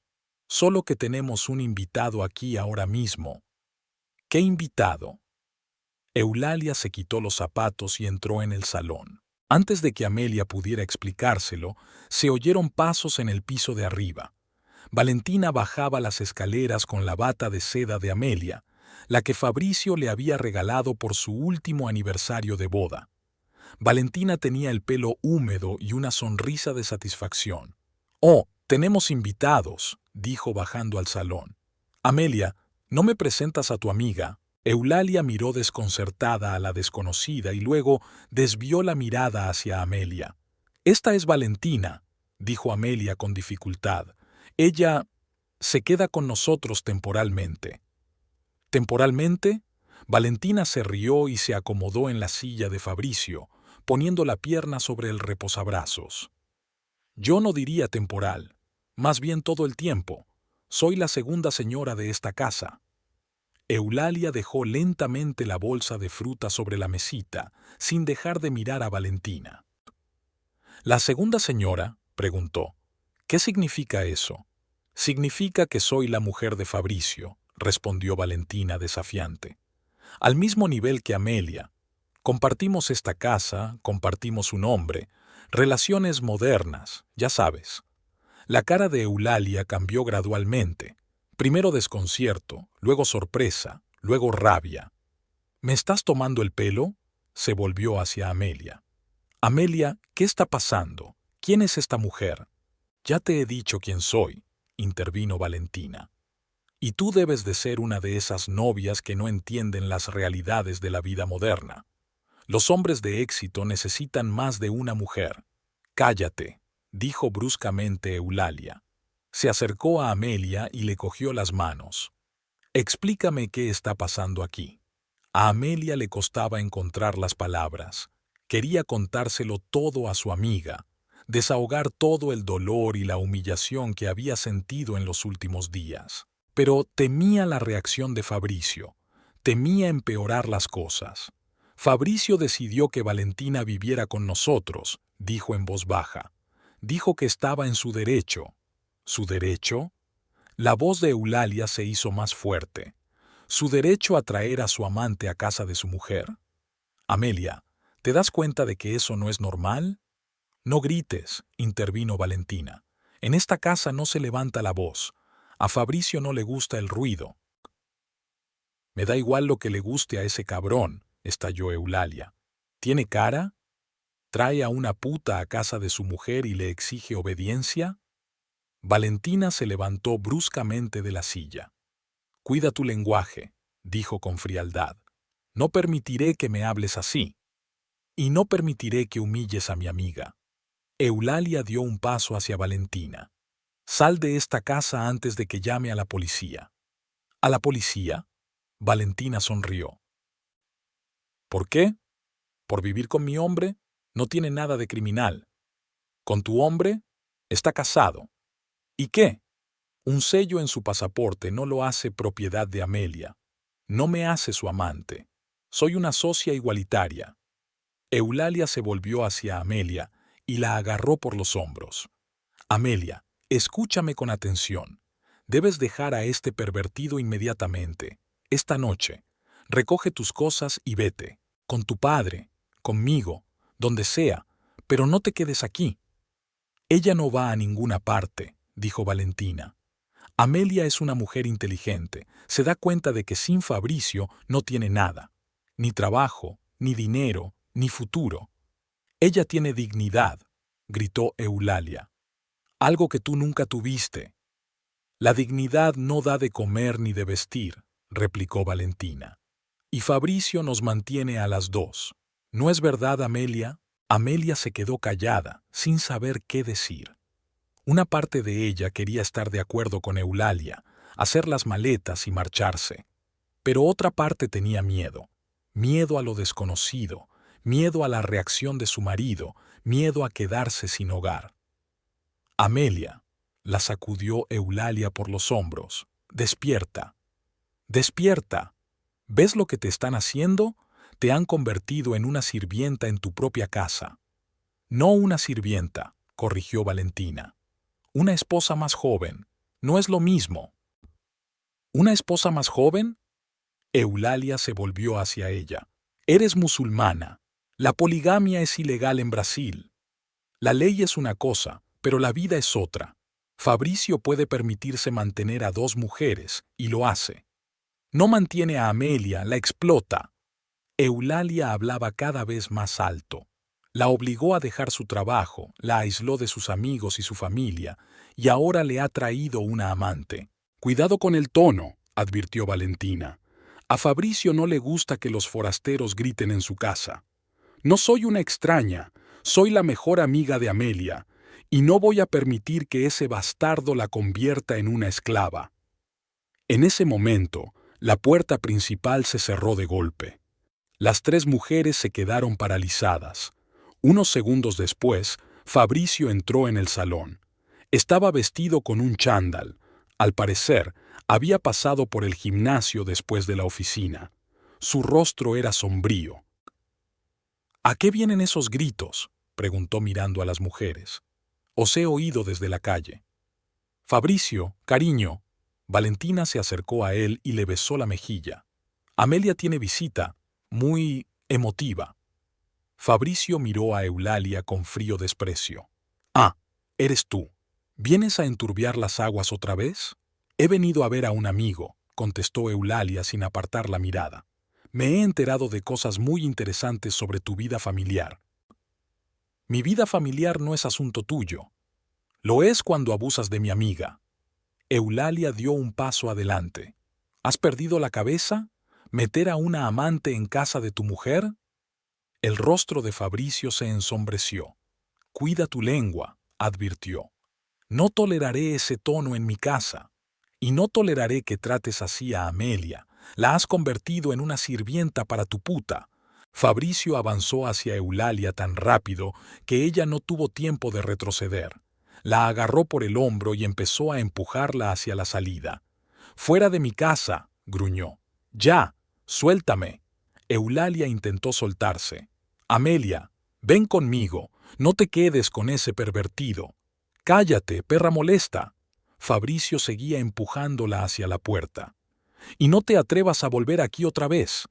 «Solo que tenemos un invitado aquí ahora mismo». «¿Qué invitado?» Eulalia se quitó los zapatos y entró en el salón. Antes de que Amelia pudiera explicárselo, se oyeron pasos en el piso de arriba. Valentina bajaba las escaleras con la bata de seda de Amelia, la que Fabricio le había regalado por su último aniversario de boda. Valentina tenía el pelo húmedo y una sonrisa de satisfacción. «Oh, tenemos invitados», dijo bajando al salón. «Amelia, ¿no me presentas a tu amiga?» Eulalia miró desconcertada a la desconocida y luego desvió la mirada hacia Amelia. «Esta es Valentina», dijo Amelia con dificultad. «Ella se queda con nosotros temporalmente». «¿Temporalmente?» Valentina se rió y se acomodó en la silla de Fabricio, poniendo la pierna sobre el reposabrazos. «Yo no diría temporal, más bien todo el tiempo. Soy la segunda señora de esta casa». Eulalia dejó lentamente la bolsa de fruta sobre la mesita, sin dejar de mirar a Valentina. «¿La segunda señora?», preguntó. «¿Qué significa eso?» «Significa que soy la mujer de Fabricio», respondió Valentina desafiante. «Al mismo nivel que Amelia. Compartimos esta casa, compartimos un hombre, relaciones modernas, ya sabes». La cara de Eulalia cambió gradualmente. Primero desconcierto, luego sorpresa, luego rabia. «¿Me estás tomando el pelo?», se volvió hacia Amelia. «Amelia, ¿qué está pasando? ¿Quién es esta mujer?» «Ya te he dicho quién soy», intervino Valentina. «Y tú debes de ser una de esas novias que no entienden las realidades de la vida moderna. Los hombres de éxito necesitan más de una mujer». «Cállate», dijo bruscamente Eulalia. Se acercó a Amelia y le cogió las manos. «Explícame qué está pasando aquí». A Amelia le costaba encontrar las palabras. Quería contárselo todo a su amiga, desahogar todo el dolor y la humillación que había sentido en los últimos días. Pero temía la reacción de Fabricio, temía empeorar las cosas. «Fabricio decidió que Valentina viviera con nosotros», dijo en voz baja. «Dijo que estaba en su derecho». «¿Su derecho?». La voz de Eulalia se hizo más fuerte. «¿Su derecho a traer a su amante a casa de su mujer?». «Amelia, ¿te das cuenta de que eso no es normal?». «No grites», intervino Valentina. En esta casa no se levanta la voz. A Fabricio no le gusta el ruido. Me da igual lo que le guste a ese cabrón, estalló Eulalia. ¿Tiene cara? ¿Trae a una puta a casa de su mujer y le exige obediencia? Valentina se levantó bruscamente de la silla. Cuida tu lenguaje, dijo con frialdad. No permitiré que me hables así. Y no permitiré que humilles a mi amiga. Eulalia dio un paso hacia Valentina. Sal de esta casa antes de que llame a la policía. ¿A la policía? Valentina sonrió. ¿Por qué? ¿Por vivir con mi hombre? No tiene nada de criminal. ¿Con tu hombre? Está casado. ¿Y qué? Un sello en su pasaporte no lo hace propiedad de Amelia. No me hace su amante. Soy una socia igualitaria. Eulalia se volvió hacia Amelia y la agarró por los hombros. Amelia, escúchame con atención. Debes dejar a este pervertido inmediatamente. Esta noche. Recoge tus cosas y vete. Con tu padre, conmigo, donde sea, pero no te quedes aquí. Ella no va a ninguna parte, dijo Valentina. Amelia es una mujer inteligente. Se da cuenta de que sin Fabricio no tiene nada. Ni trabajo, ni dinero, ni futuro. Ella tiene dignidad, gritó Eulalia. Algo que tú nunca tuviste. La dignidad no da de comer ni de vestir, replicó Valentina. Y Fabricio nos mantiene a las dos. ¿No es verdad, Amelia? Amelia se quedó callada, sin saber qué decir. Una parte de ella quería estar de acuerdo con Eulalia, hacer las maletas y marcharse. Pero otra parte tenía miedo. Miedo a lo desconocido, miedo a la reacción de su marido, miedo a quedarse sin hogar. Amelia, la sacudió Eulalia por los hombros. Despierta. Despierta. ¿Ves lo que te están haciendo? Te han convertido en una sirvienta en tu propia casa. No una sirvienta, corrigió Valentina. Una esposa más joven. No es lo mismo. ¿Una esposa más joven? Eulalia se volvió hacia ella. Eres musulmana. La poligamia es ilegal en Brasil. La ley es una cosa, pero la vida es otra. Fabricio puede permitirse mantener a dos mujeres, y lo hace. No mantiene a Amelia, la explota. Eulalia hablaba cada vez más alto. La obligó a dejar su trabajo, la aisló de sus amigos y su familia, y ahora le ha traído una amante. Cuidado con el tono, advirtió Valentina. A Fabricio no le gusta que los forasteros griten en su casa. No soy una extraña, soy la mejor amiga de Amelia, y no voy a permitir que ese bastardo la convierta en una esclava. En ese momento, la puerta principal se cerró de golpe. Las tres mujeres se quedaron paralizadas. Unos segundos después, Fabricio entró en el salón. Estaba vestido con un chándal. Al parecer, había pasado por el gimnasio después de la oficina. Su rostro era sombrío. ¿A qué vienen esos gritos?, preguntó mirando a las mujeres. Os he oído desde la calle. Fabricio, cariño. Valentina se acercó a él y le besó la mejilla. Amelia tiene visita, muy emotiva. Fabricio miró a Eulalia con frío desprecio. Ah, eres tú. ¿Vienes a enturbiar las aguas otra vez? He venido a ver a un amigo, contestó Eulalia sin apartar la mirada. Me he enterado de cosas muy interesantes sobre tu vida familiar. Mi vida familiar no es asunto tuyo. Lo es cuando abusas de mi amiga. Eulalia dio un paso adelante. ¿Has perdido la cabeza? ¿Meter a una amante en casa de tu mujer? El rostro de Fabricio se ensombreció. Cuida tu lengua, advirtió. No toleraré ese tono en mi casa. Y no toleraré que trates así a Amelia. La has convertido en una sirvienta para tu puta. Fabricio avanzó hacia Eulalia tan rápido que ella no tuvo tiempo de retroceder. La agarró por el hombro y empezó a empujarla hacia la salida. «¡Fuera de mi casa!», gruñó. «¡Ya! ¡Suéltame!». Eulalia intentó soltarse. «Amelia, ven conmigo. No te quedes con ese pervertido». «Cállate, perra molesta». Fabricio seguía empujándola hacia la puerta. «Y no te atrevas a volver aquí otra vez.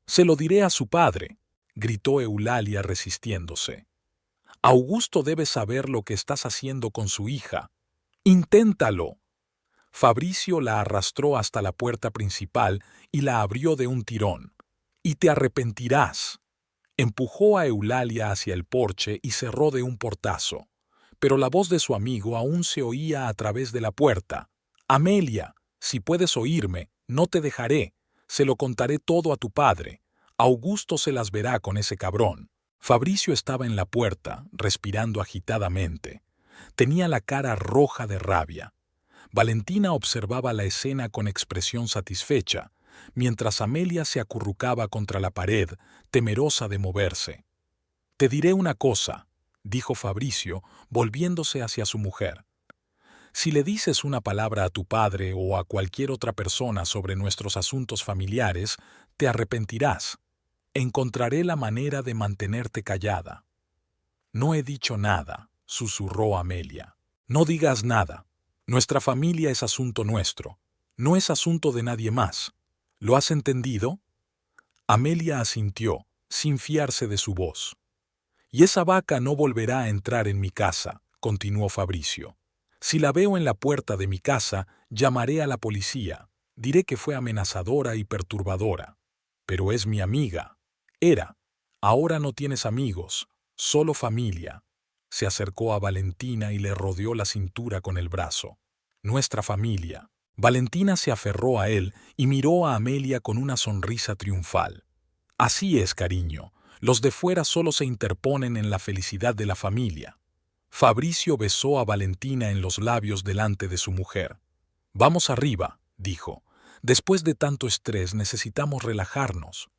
Se lo diré a su padre», gritó Eulalia resistiéndose. «Augusto debe saber lo que estás haciendo con su hija». ¡Inténtalo! Fabricio la arrastró hasta la puerta principal y la abrió de un tirón. ¡Y te arrepentirás! Empujó a Eulalia hacia el porche y cerró de un portazo. Pero la voz de su amigo aún se oía a través de la puerta. «Amelia, si puedes oírme, no te dejaré. Se lo contaré todo a tu padre. Augusto se las verá con ese cabrón». Fabricio estaba en la puerta, respirando agitadamente. Tenía la cara roja de rabia. Valentina observaba la escena con expresión satisfecha, mientras Amelia se acurrucaba contra la pared, temerosa de moverse. «Te diré una cosa», dijo Fabricio, volviéndose hacia su mujer. «Si le dices una palabra a tu padre o a cualquier otra persona sobre nuestros asuntos familiares, te arrepentirás. Encontraré la manera de mantenerte callada». «No he dicho nada», susurró Amelia. «No digas nada. Nuestra familia es asunto nuestro. No es asunto de nadie más. ¿Lo has entendido?» Amelia asintió, sin fiarse de su voz. «Y esa vaca no volverá a entrar en mi casa», continuó Fabricio. «Si la veo en la puerta de mi casa, llamaré a la policía. Diré que fue amenazadora y perturbadora. Pero es mi amiga. Era. Ahora no tienes amigos, solo familia». Se acercó a Valentina y le rodeó la cintura con el brazo. «Nuestra familia». Valentina se aferró a él y miró a Amelia con una sonrisa triunfal. «Así es, cariño. Los de fuera solo se interponen en la felicidad de la familia». Fabricio besó a Valentina en los labios delante de su mujer. «Vamos arriba», dijo. «Después de tanto estrés necesitamos relajarnos».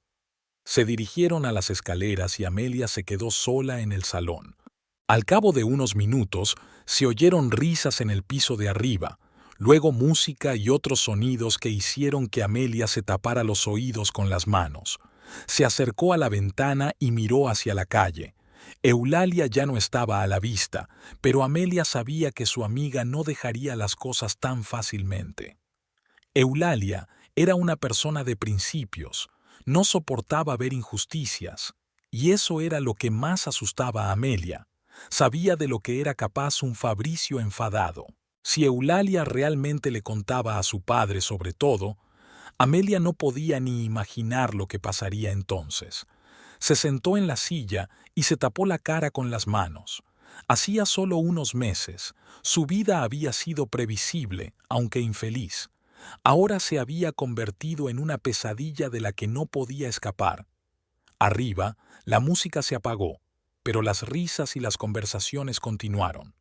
Se dirigieron a las escaleras y Amelia se quedó sola en el salón. Al cabo de unos minutos se oyeron risas en el piso de arriba, luego música y otros sonidos que hicieron que Amelia se tapara los oídos con las manos. Se acercó a la ventana y miró hacia la calle. Eulalia ya no estaba a la vista, pero Amelia sabía que su amiga no dejaría las cosas tan fácilmente. Eulalia era una persona de principios, no soportaba ver injusticias, y eso era lo que más asustaba a Amelia. Sabía de lo que era capaz un Fabricio enfadado. Si Eulalia realmente le contaba a su padre sobre todo, Amelia no podía ni imaginar lo que pasaría entonces. Se sentó en la silla y se tapó la cara con las manos. Hacía solo unos meses, su vida había sido previsible, aunque infeliz. Ahora se había convertido en una pesadilla de la que no podía escapar. Arriba, la música se apagó, pero las risas y las conversaciones continuaron.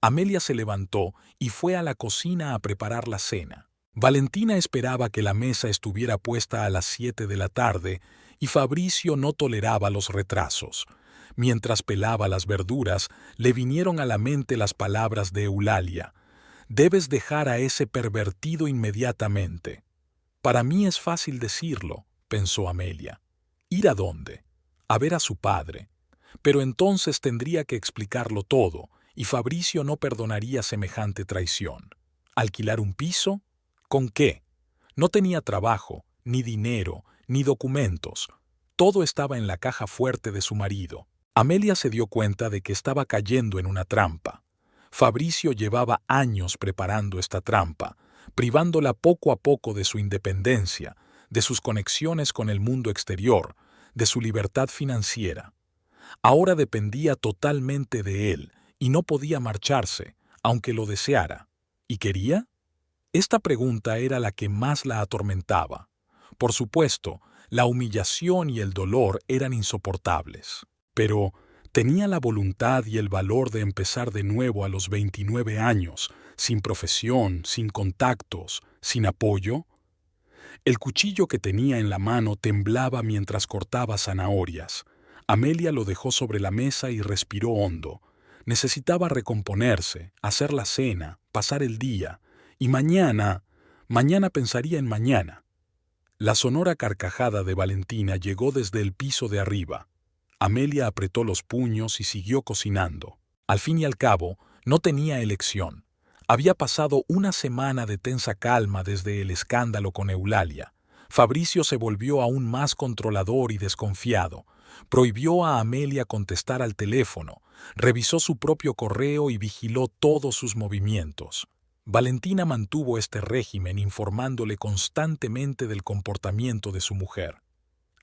Amelia se levantó y fue a la cocina a preparar la cena. Valentina esperaba que la mesa estuviera puesta a las 7 de la tarde y Fabricio no toleraba los retrasos. Mientras pelaba las verduras, le vinieron a la mente las palabras de Eulalia. «Debes dejar a ese pervertido inmediatamente». «Para mí es fácil decirlo», pensó Amelia. «¿Ir a dónde?» «A ver a su padre». Pero entonces tendría que explicarlo todo, y Fabricio no perdonaría semejante traición. ¿Alquilar un piso? ¿Con qué? No tenía trabajo, ni dinero, ni documentos. Todo estaba en la caja fuerte de su marido. Amelia se dio cuenta de que estaba cayendo en una trampa. Fabricio llevaba años preparando esta trampa, privándola poco a poco de su independencia, de sus conexiones con el mundo exterior, de su libertad financiera. Ahora dependía totalmente de él y no podía marcharse, aunque lo deseara. ¿Y quería? Esta pregunta era la que más la atormentaba. Por supuesto, la humillación y el dolor eran insoportables. Pero ¿tenía la voluntad y el valor de empezar de nuevo a los 29 años, sin profesión, sin contactos, sin apoyo? El cuchillo que tenía en la mano temblaba mientras cortaba zanahorias. Amelia lo dejó sobre la mesa y respiró hondo. Necesitaba recomponerse, hacer la cena, pasar el día. Y mañana pensaría en mañana. La sonora carcajada de Valentina llegó desde el piso de arriba. Amelia apretó los puños y siguió cocinando. Al fin y al cabo, no tenía elección. Había pasado una semana de tensa calma desde el escándalo con Eulalia. Fabricio se volvió aún más controlador y desconfiado. Prohibió a Amelia contestar al teléfono, revisó su propio correo y vigiló todos sus movimientos. Valentina mantuvo este régimen informándole constantemente del comportamiento de su mujer.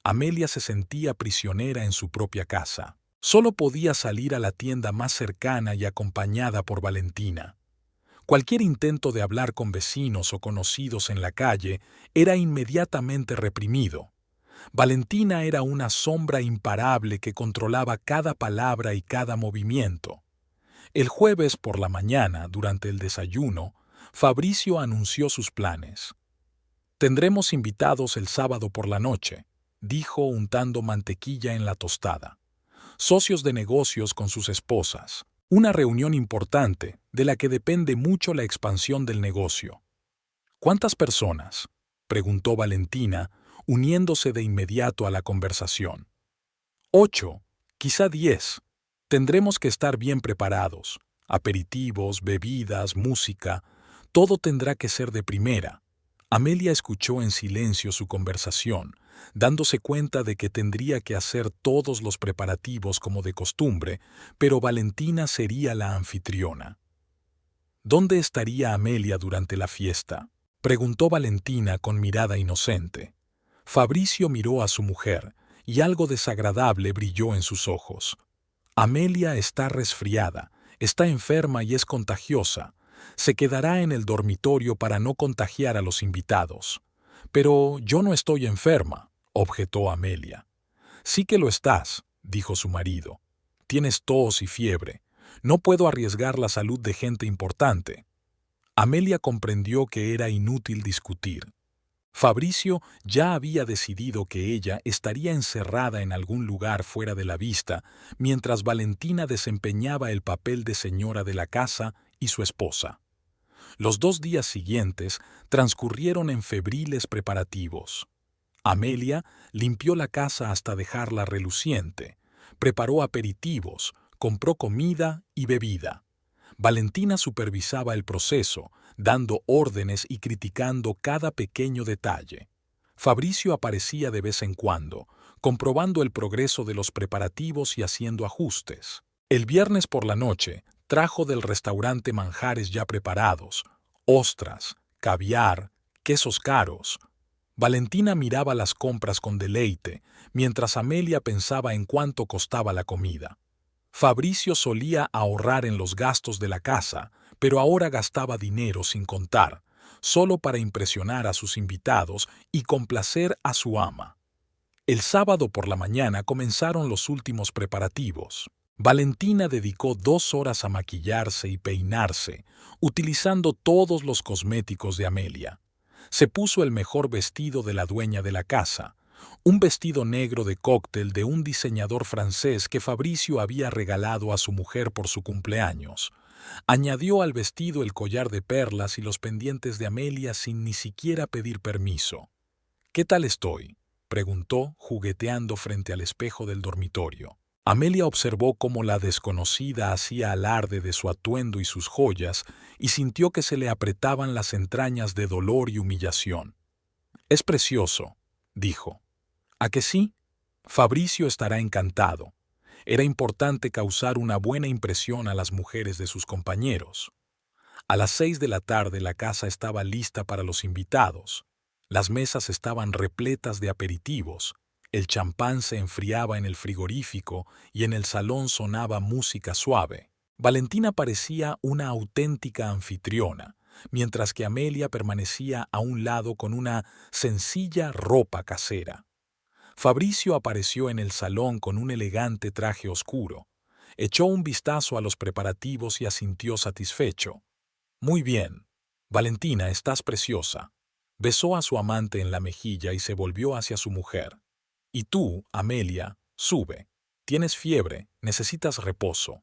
Amelia se sentía prisionera en su propia casa. Solo podía salir a la tienda más cercana y acompañada por Valentina. Cualquier intento de hablar con vecinos o conocidos en la calle era inmediatamente reprimido. Valentina era una sombra imparable que controlaba cada palabra y cada movimiento. El jueves por la mañana, durante el desayuno, Fabricio anunció sus planes. «Tendremos invitados el sábado por la noche», dijo untando mantequilla en la tostada. «Socios de negocios con sus esposas. Una reunión importante de la que depende mucho la expansión del negocio». «¿Cuántas personas?», preguntó Valentina, uniéndose de inmediato a la conversación. «8, quizá 10. Tendremos que estar bien preparados. Aperitivos, bebidas, música, todo tendrá que ser de primera». Amelia escuchó en silencio su conversación, dándose cuenta de que tendría que hacer todos los preparativos como de costumbre, pero Valentina sería la anfitriona. «¿Dónde estaría Amelia durante la fiesta?», preguntó Valentina con mirada inocente. Fabricio miró a su mujer, y algo desagradable brilló en sus ojos. «Amelia está resfriada, está enferma y es contagiosa. Se quedará en el dormitorio para no contagiar a los invitados». «Pero yo no estoy enferma», objetó Amelia. «Sí que lo estás», dijo su marido. «Tienes tos y fiebre. No puedo arriesgar la salud de gente importante». Amelia comprendió que era inútil discutir. Fabricio ya había decidido que ella estaría encerrada en algún lugar fuera de la vista, mientras Valentina desempeñaba el papel de señora de la casa y su esposa. Los 2 días siguientes transcurrieron en febriles preparativos. Amelia limpió la casa hasta dejarla reluciente, preparó aperitivos, compró comida y bebida. Valentina supervisaba el proceso, dando órdenes y criticando cada pequeño detalle. Fabricio aparecía de vez en cuando, comprobando el progreso de los preparativos y haciendo ajustes. El viernes por la noche trajo del restaurante manjares ya preparados, ostras, caviar, quesos caros. Valentina miraba las compras con deleite, mientras Amelia pensaba en cuánto costaba la comida. Fabricio solía ahorrar en los gastos de la casa, pero ahora gastaba dinero sin contar, solo para impresionar a sus invitados y complacer a su ama. El sábado por la mañana comenzaron los últimos preparativos. Valentina dedicó 2 horas a maquillarse y peinarse, utilizando todos los cosméticos de Amelia. Se puso el mejor vestido de la dueña de la casa, un vestido negro de cóctel de un diseñador francés que Fabricio había regalado a su mujer por su cumpleaños. Añadió al vestido el collar de perlas y los pendientes de Amelia sin ni siquiera pedir permiso. «¿Qué tal estoy?», preguntó, jugueteando frente al espejo del dormitorio. Amelia observó cómo la desconocida hacía alarde de su atuendo y sus joyas y sintió que se le apretaban las entrañas de dolor y humillación. «Es precioso», dijo. «¿A que sí? Fabricio estará encantado». Era importante causar una buena impresión a las mujeres de sus compañeros. A las 6 de la tarde la casa estaba lista para los invitados. Las mesas estaban repletas de aperitivos. El champán se enfriaba en el frigorífico y en el salón sonaba música suave. Valentina parecía una auténtica anfitriona, mientras que Amelia permanecía a un lado con una sencilla ropa casera. Fabricio apareció en el salón con un elegante traje oscuro. Echó un vistazo a los preparativos y asintió satisfecho. «Muy bien. Valentina, estás preciosa». Besó a su amante en la mejilla y se volvió hacia su mujer. «Y tú, Amelia, sube. Tienes fiebre, necesitas reposo».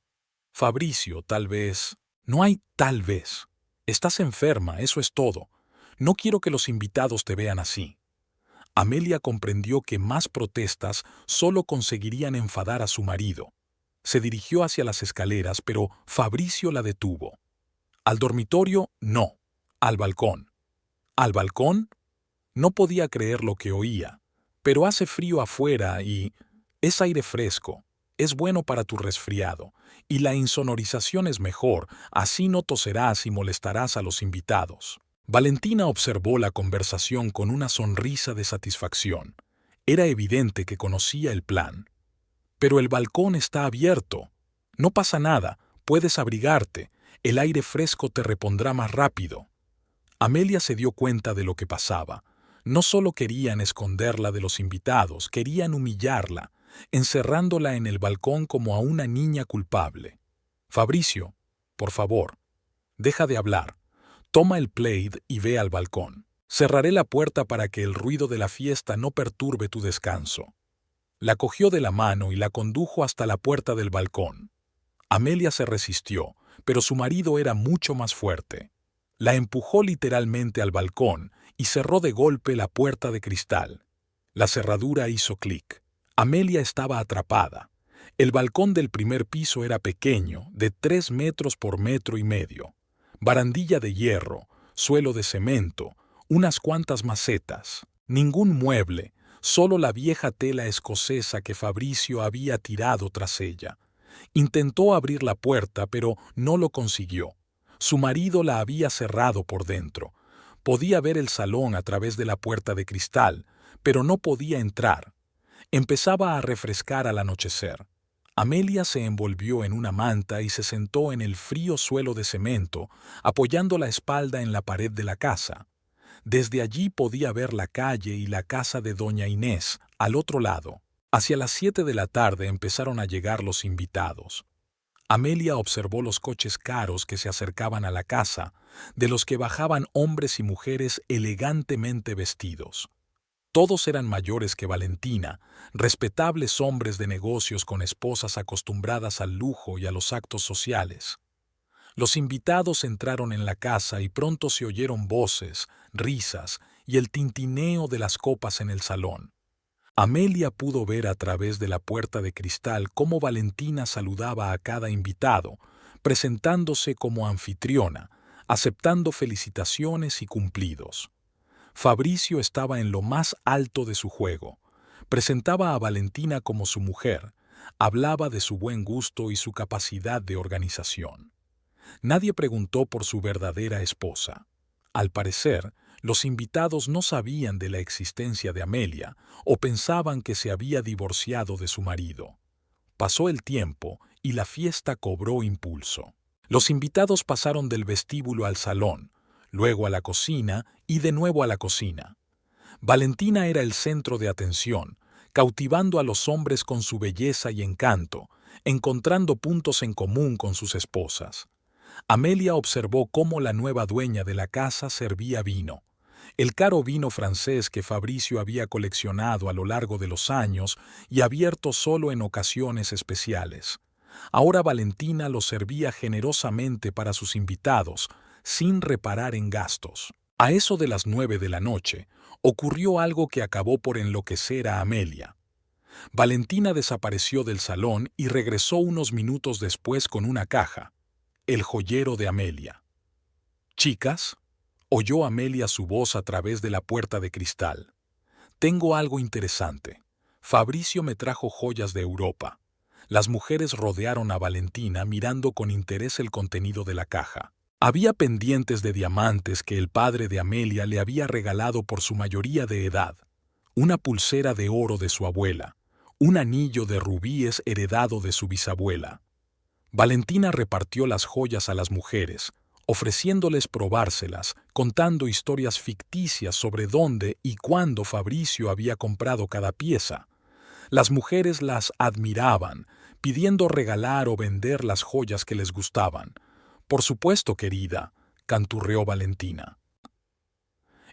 «Fabricio, tal vez». «No hay tal vez. Estás enferma, eso es todo. No quiero que los invitados te vean así». Amelia comprendió que más protestas solo conseguirían enfadar a su marido. Se dirigió hacia las escaleras, pero Fabricio la detuvo. «Al dormitorio, no. Al balcón». «¿Al balcón?». No podía creer lo que oía. Pero hace frío afuera y es aire fresco. Es bueno para tu resfriado. Y la insonorización es mejor, así no toserás y molestarás a los invitados. Valentina observó la conversación con una sonrisa de satisfacción. Era evidente que conocía el plan. Pero el balcón está abierto. No pasa nada, puedes abrigarte. El aire fresco te repondrá más rápido. Amelia se dio cuenta de lo que pasaba. No solo querían esconderla de los invitados, querían humillarla, encerrándola en el balcón como a una niña culpable. Fabricio, por favor, deja de hablar. Toma el plaid y ve al balcón. Cerraré la puerta para que el ruido de la fiesta no perturbe tu descanso. La cogió de la mano y la condujo hasta la puerta del balcón. Amelia se resistió, pero su marido era mucho más fuerte. La empujó literalmente al balcón y cerró de golpe la puerta de cristal. La cerradura hizo clic. Amelia estaba atrapada. El balcón del primer piso era pequeño, de 3 metros por 1,5 metros. Barandilla de hierro, suelo de cemento, unas cuantas macetas. Ningún mueble, solo la vieja tela escocesa que Fabricio había tirado tras ella. Intentó abrir la puerta, pero no lo consiguió. Su marido la había cerrado por dentro. Podía ver el salón a través de la puerta de cristal, pero no podía entrar. Empezaba a refrescar al anochecer. Amelia se envolvió en una manta y se sentó en el frío suelo de cemento, apoyando la espalda en la pared de la casa. Desde allí podía ver la calle y la casa de doña Inés, al otro lado. Hacia las 7 de la tarde empezaron a llegar los invitados. Amelia observó los coches caros que se acercaban a la casa, de los que bajaban hombres y mujeres elegantemente vestidos. Todos eran mayores que Valentina, respetables hombres de negocios con esposas acostumbradas al lujo y a los actos sociales. Los invitados entraron en la casa y pronto se oyeron voces, risas y el tintineo de las copas en el salón. Amelia pudo ver a través de la puerta de cristal cómo Valentina saludaba a cada invitado, presentándose como anfitriona, aceptando felicitaciones y cumplidos. Fabricio estaba en lo más alto de su juego. Presentaba a Valentina como su mujer, hablaba de su buen gusto y su capacidad de organización. Nadie preguntó por su verdadera esposa. Al parecer, los invitados no sabían de la existencia de Amelia o pensaban que se había divorciado de su marido. Pasó el tiempo y la fiesta cobró impulso. Los invitados pasaron del vestíbulo al salón, luego a la cocina y de nuevo a la cocina. Valentina era el centro de atención, cautivando a los hombres con su belleza y encanto, encontrando puntos en común con sus esposas. Amelia observó cómo la nueva dueña de la casa servía vino. El caro vino francés que Fabricio había coleccionado a lo largo de los años y abierto solo en ocasiones especiales. Ahora Valentina lo servía generosamente para sus invitados, sin reparar en gastos. A eso de las 9 de la noche, ocurrió algo que acabó por enloquecer a Amelia. Valentina desapareció del salón y regresó unos minutos después con una caja. El joyero de Amelia. «Chicas», oyó Amelia su voz a través de la puerta de cristal. «Tengo algo interesante. Fabricio me trajo joyas de Europa». Las mujeres rodearon a Valentina mirando con interés el contenido de la caja. Había pendientes de diamantes que el padre de Amelia le había regalado por su mayoría de edad, una pulsera de oro de su abuela, un anillo de rubíes heredado de su bisabuela. Valentina repartió las joyas a las mujeres, ofreciéndoles probárselas, contando historias ficticias sobre dónde y cuándo Fabricio había comprado cada pieza. Las mujeres las admiraban, pidiendo regalar o vender las joyas que les gustaban. «Por supuesto, querida», canturreó Valentina.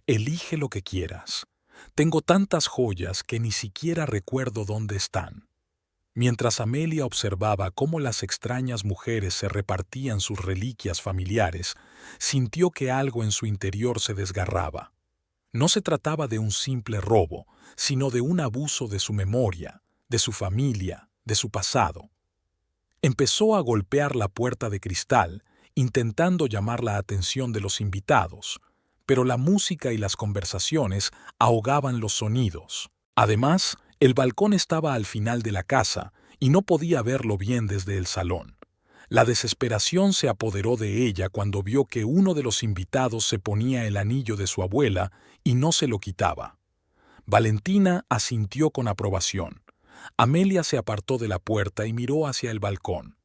«Elige lo que quieras. Tengo tantas joyas que ni siquiera recuerdo dónde están». Mientras Amelia observaba cómo las extrañas mujeres se repartían sus reliquias familiares, sintió que algo en su interior se desgarraba. No se trataba de un simple robo, sino de un abuso de su memoria, de su familia, de su pasado. Empezó a golpear la puerta de cristal, intentando llamar la atención de los invitados, pero la música y las conversaciones ahogaban los sonidos. Además, el balcón estaba al final de la casa y no podía verlo bien desde el salón. La desesperación se apoderó de ella cuando vio que uno de los invitados se ponía el anillo de su abuela y no se lo quitaba. Valentina asintió con aprobación. Amelia se apartó de la puerta y miró hacia el balcón.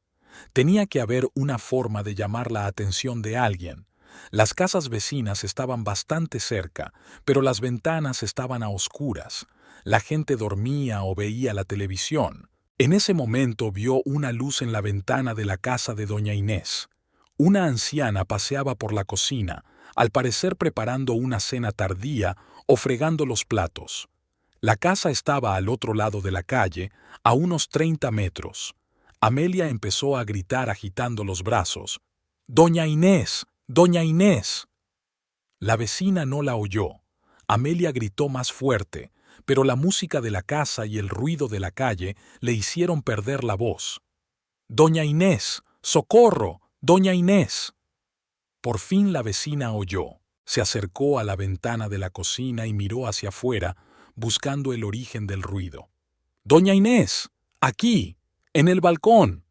Tenía que haber una forma de llamar la atención de alguien. Las casas vecinas estaban bastante cerca, pero las ventanas estaban a oscuras. La gente dormía o veía la televisión. En ese momento vio una luz en la ventana de la casa de doña Inés. Una anciana paseaba por la cocina, al parecer preparando una cena tardía o fregando los platos. La casa estaba al otro lado de la calle, a unos 30 metros. Amelia empezó a gritar agitando los brazos. ¡Doña Inés! ¡Doña Inés! La vecina no la oyó. Amelia gritó más fuerte, pero la música de la casa y el ruido de la calle le hicieron perder la voz. ¡Doña Inés! ¡Socorro! ¡Doña Inés! Por fin la vecina oyó. Se acercó a la ventana de la cocina y miró hacia afuera, buscando el origen del ruido. ¡Doña Inés! ¡Aquí! ¡En el balcón!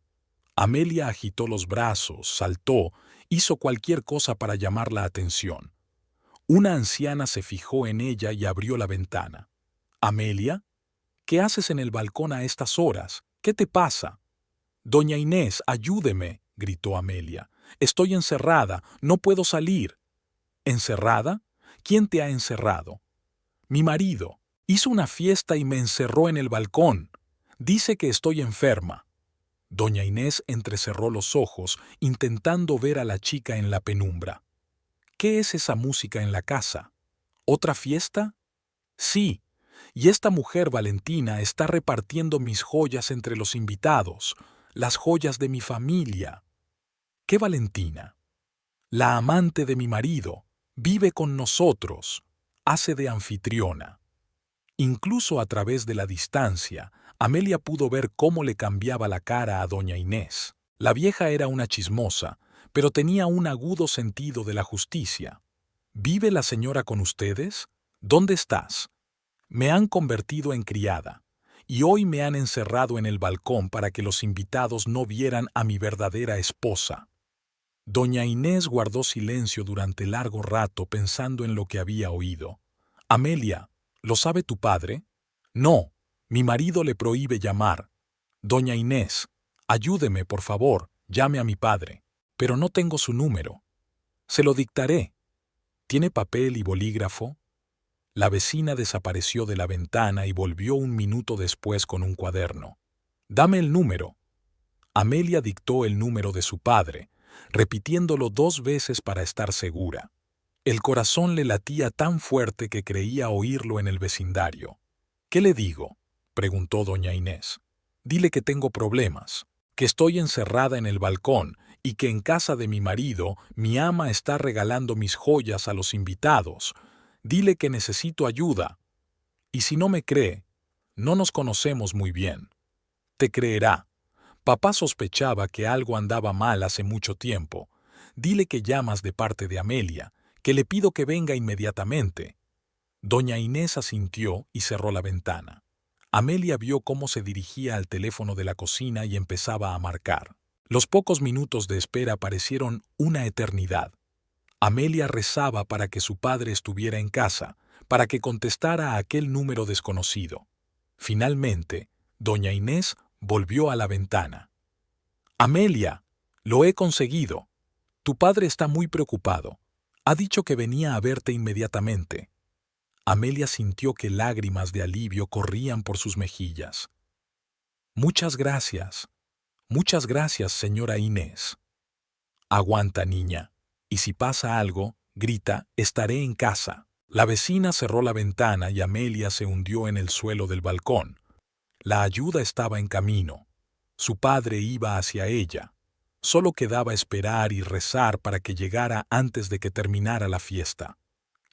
Amelia agitó los brazos, saltó, hizo cualquier cosa para llamar la atención. Una anciana se fijó en ella y abrió la ventana. «¿Amelia? ¿Qué haces en el balcón a estas horas? ¿Qué te pasa?» «Doña Inés, ayúdeme», gritó Amelia. «Estoy encerrada, no puedo salir». «¿Encerrada? ¿Quién te ha encerrado?» «Mi marido. Hizo una fiesta y me encerró en el balcón. Dice que estoy enferma». Doña Inés entrecerró los ojos, intentando ver a la chica en la penumbra. «¿Qué es esa música en la casa? ¿Otra fiesta?» «Sí, y esta mujer Valentina está repartiendo mis joyas entre los invitados, las joyas de mi familia». «¿Qué Valentina?» «La amante de mi marido. Vive con nosotros. Hace de anfitriona». Incluso a través de la distancia, Amelia pudo ver cómo le cambiaba la cara a doña Inés. La vieja era una chismosa, pero tenía un agudo sentido de la justicia. ¿Vive la señora con ustedes? ¿Dónde estás? Me han convertido en criada, y hoy me han encerrado en el balcón para que los invitados no vieran a mi verdadera esposa. Doña Inés guardó silencio durante largo rato pensando en lo que había oído. «Amelia, ¿lo sabe tu padre?» «No, mi marido le prohíbe llamar». «Doña Inés, ayúdeme, por favor, llame a mi padre». «Pero no tengo su número». «Se lo dictaré». ¿Tiene papel y bolígrafo?» La vecina desapareció de la ventana y volvió un minuto después con un cuaderno. «Dame el número». Amelia dictó el número de su padre, repitiéndolo 2 veces para estar segura. El corazón le latía tan fuerte que creía oírlo en el vecindario. «¿Qué le digo?», preguntó doña Inés. «Dile que tengo problemas, que estoy encerrada en el balcón y que en casa de mi marido mi ama está regalando mis joyas a los invitados. Dile que necesito ayuda. Y si no me cree, no nos conocemos muy bien. Te creerá. Papá sospechaba que algo andaba mal hace mucho tiempo. Dile que llamas de parte de Amelia, que le pido que venga inmediatamente». Doña Inés asintió y cerró la ventana. Amelia vio cómo se dirigía al teléfono de la cocina y empezaba a marcar. Los pocos minutos de espera parecieron una eternidad. Amelia rezaba para que su padre estuviera en casa, para que contestara a aquel número desconocido. Finalmente, doña Inés volvió a la ventana. «Amelia, lo he conseguido. Tu padre está muy preocupado. Ha dicho que venía a verte inmediatamente». Amelia sintió que lágrimas de alivio corrían por sus mejillas. Muchas gracias, señora Inés». «Aguanta, niña. Y si pasa algo, grita, estaré en casa». La vecina cerró la ventana y Amelia se hundió en el suelo del balcón. La ayuda estaba en camino. Su padre iba hacia ella. Solo quedaba esperar y rezar para que llegara antes de que terminara la fiesta.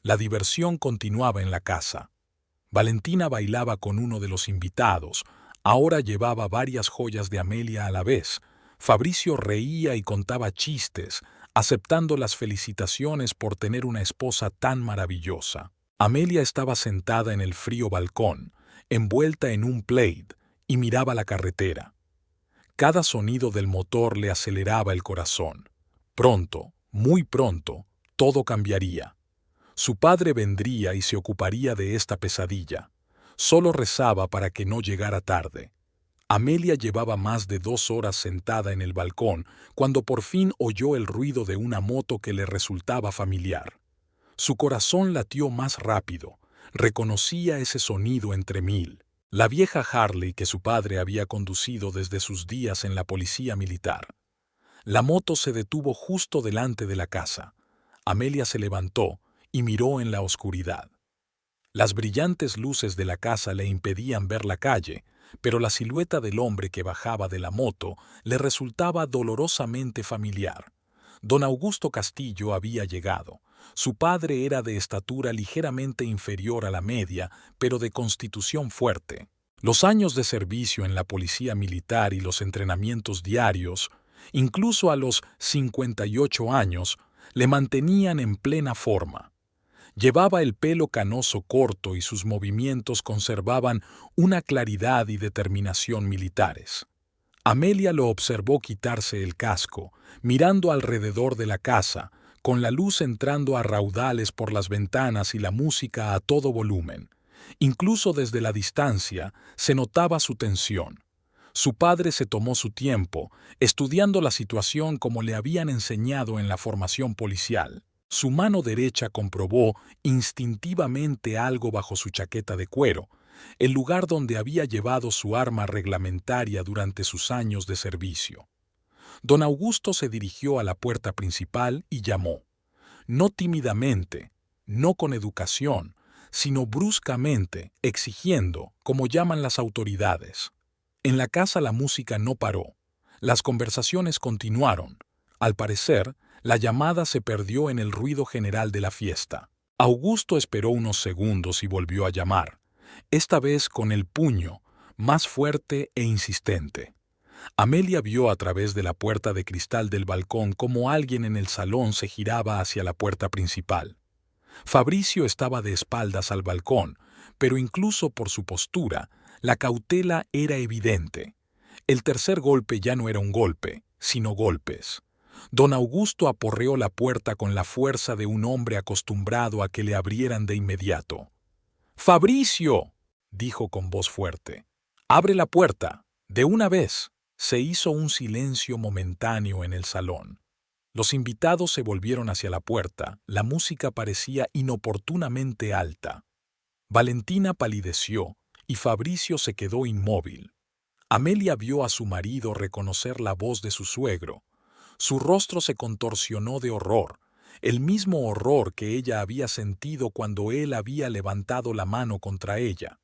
La diversión continuaba en la casa. Valentina bailaba con uno de los invitados. Ahora llevaba varias joyas de Amelia a la vez. Fabricio reía y contaba chistes. aceptando las felicitaciones por tener una esposa tan maravillosa. Amelia estaba sentada en el frío balcón, envuelta en un plaid, y miraba la carretera. Cada sonido del motor le aceleraba el corazón. Pronto, muy pronto, todo cambiaría. Su padre vendría y se ocuparía de esta pesadilla. Solo rezaba para que no llegara tarde. Amelia llevaba más de 2 horas sentada en el balcón cuando por fin oyó el ruido de una moto que le resultaba familiar. Su corazón latió más rápido. Reconocía ese sonido entre mil. La vieja Harley que su padre había conducido desde sus días en la policía militar. La moto se detuvo justo delante de la casa. Amelia se levantó y miró en la oscuridad. Las brillantes luces de la casa le impedían ver la calle, pero la silueta del hombre que bajaba de la moto le resultaba dolorosamente familiar. Don Augusto Castillo había llegado. Su padre era de estatura ligeramente inferior a la media, pero de constitución fuerte. Los años de servicio en la policía militar y los entrenamientos diarios, incluso a los 58 años, le mantenían en plena forma. Llevaba el pelo canoso corto y sus movimientos conservaban una claridad y determinación militares. Amelia lo observó quitarse el casco, mirando alrededor de la casa, con la luz entrando a raudales por las ventanas y la música a todo volumen. Incluso desde la distancia se notaba su tensión. Su padre se tomó su tiempo, estudiando la situación como le habían enseñado en la formación policial. Su mano derecha comprobó instintivamente algo bajo su chaqueta de cuero, el lugar donde había llevado su arma reglamentaria durante sus años de servicio. Don Augusto se dirigió a la puerta principal y llamó. No tímidamente, no con educación, sino bruscamente, exigiendo, como llaman las autoridades. En la casa la música no paró. Las conversaciones continuaron. Al parecer, la llamada se perdió en el ruido general de la fiesta. Augusto esperó unos segundos y volvió a llamar, esta vez con el puño, más fuerte e insistente. Amelia vio a través de la puerta de cristal del balcón cómo alguien en el salón se giraba hacia la puerta principal. Fabricio estaba de espaldas al balcón, pero incluso por su postura, la cautela era evidente. El tercer golpe ya no era un golpe, sino golpes. Don Augusto aporreó la puerta con la fuerza de un hombre acostumbrado a que le abrieran de inmediato. «¡Fabricio!», dijo con voz fuerte. «¡Abre la puerta! ¡De una vez!». Se hizo un silencio momentáneo en el salón. Los invitados se volvieron hacia la puerta. La música parecía inoportunamente alta. Valentina palideció y Fabricio se quedó inmóvil. Amelia vio a su marido reconocer la voz de su suegro. Su rostro se contorsionó de horror, el mismo horror que ella había sentido cuando él había levantado la mano contra ella.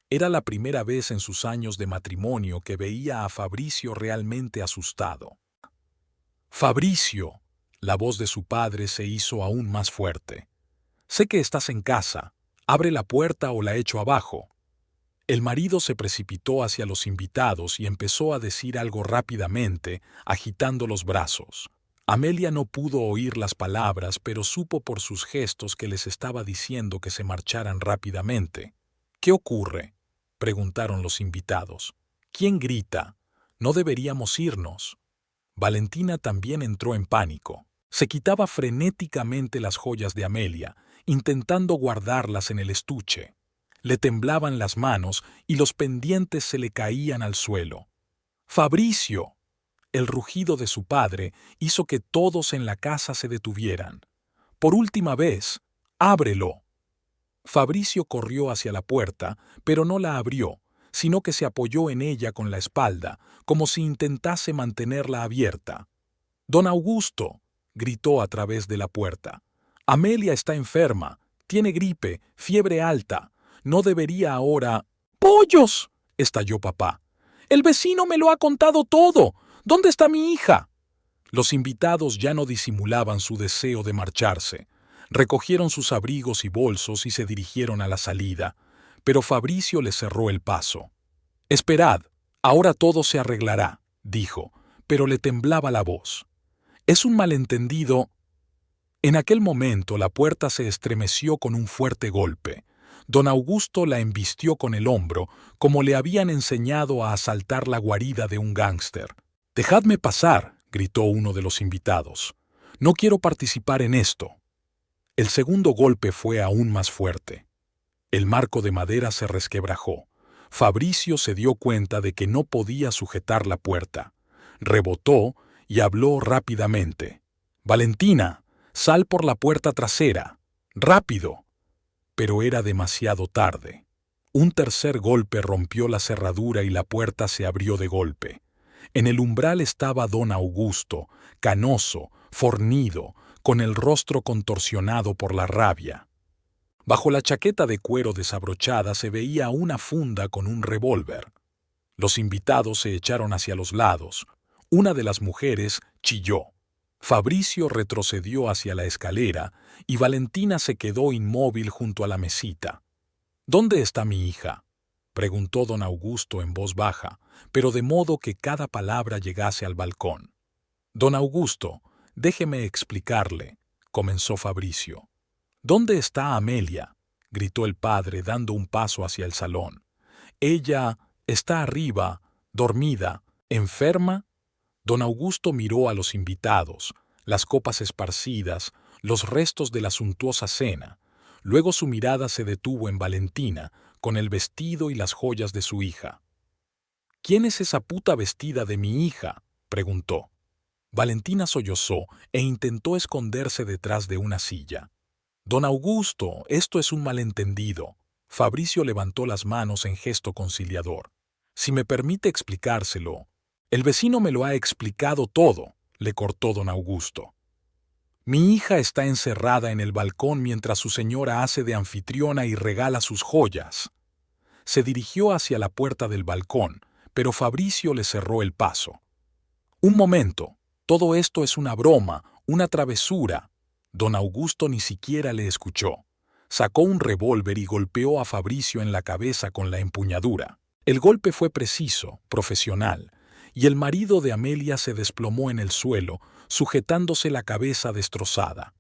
Era la primera vez en sus años de matrimonio que veía a Fabricio realmente asustado. «Fabricio», la voz de su padre se hizo aún más fuerte. «Sé que estás en casa. Abre la puerta o la echo abajo». El marido se precipitó hacia los invitados y empezó a decir algo rápidamente, agitando los brazos. Amelia no pudo oír las palabras, pero supo por sus gestos que les estaba diciendo que se marcharan rápidamente. «¿Qué ocurre?», preguntaron los invitados. «¿Quién grita? No deberíamos irnos». Valentina también entró en pánico. Se quitaba frenéticamente las joyas de Amelia, intentando guardarlas en el estuche. Le temblaban las manos y los pendientes se le caían al suelo. «¡Fabricio!». El rugido de su padre hizo que todos en la casa se detuvieran. «Por última vez, ábrelo». Fabricio corrió hacia la puerta, pero no la abrió, sino que se apoyó en ella con la espalda, como si intentase mantenerla abierta. «Don Augusto», gritó a través de la puerta. «Amelia está enferma, tiene gripe, fiebre alta. No debería ahora». «¡Pollos!», estalló papá. «El vecino me lo ha contado todo. ¿Dónde está mi hija?». Los invitados ya no disimulaban su deseo de marcharse. Recogieron sus abrigos y bolsos y se dirigieron a la salida, pero Fabricio les cerró el paso. «Esperad, ahora todo se arreglará», dijo, pero le temblaba la voz. Es un malentendido. En aquel momento la puerta se estremeció con un fuerte golpe. Don Augusto la embistió con el hombro, como le habían enseñado a asaltar la guarida de un gángster. «Dejadme pasar», gritó uno de los invitados. «No quiero participar en esto». El segundo golpe fue aún más fuerte. El marco de madera se resquebrajó. Fabricio se dio cuenta de que no podía sujetar la puerta. Rebotó y habló rápidamente. «Valentina, sal por la puerta trasera. ¡Rápido!». Pero era demasiado tarde. Un tercer golpe rompió la cerradura y la puerta se abrió de golpe. En el umbral estaba don Augusto, canoso, fornido, con el rostro contorsionado por la rabia. Bajo la chaqueta de cuero desabrochada se veía una funda con un revólver. Los invitados se echaron hacia los lados. Una de las mujeres chilló. Fabricio retrocedió hacia la escalera y Valentina se quedó inmóvil junto a la mesita. «¿Dónde está mi hija?», preguntó don Augusto en voz baja, pero de modo que cada palabra llegase al balcón. «Don Augusto, déjeme explicarle», comenzó Fabricio. «¿Dónde está Amelia?», gritó el padre dando un paso hacia el salón. «Ella está arriba, dormida, enferma». Don Augusto miró a los invitados, las copas esparcidas, los restos de la suntuosa cena. Luego su mirada se detuvo en Valentina, con el vestido y las joyas de su hija. «¿Quién es esa puta vestida de mi hija?», preguntó. Valentina sollozó e intentó esconderse detrás de una silla. «Don Augusto, esto es un malentendido». Fabricio levantó las manos en gesto conciliador. «Si me permite explicárselo». «El vecino me lo ha explicado todo», le cortó don Augusto. «Mi hija está encerrada en el balcón mientras su señora hace de anfitriona y regala sus joyas». Se dirigió hacia la puerta del balcón, pero Fabricio le cerró el paso. «Un momento, todo esto es una broma, una travesura». Don Augusto ni siquiera le escuchó. Sacó un revólver y golpeó a Fabricio en la cabeza con la empuñadura. El golpe fue preciso, profesional, y el marido de Amelia se desplomó en el suelo, sujetándose la cabeza destrozada.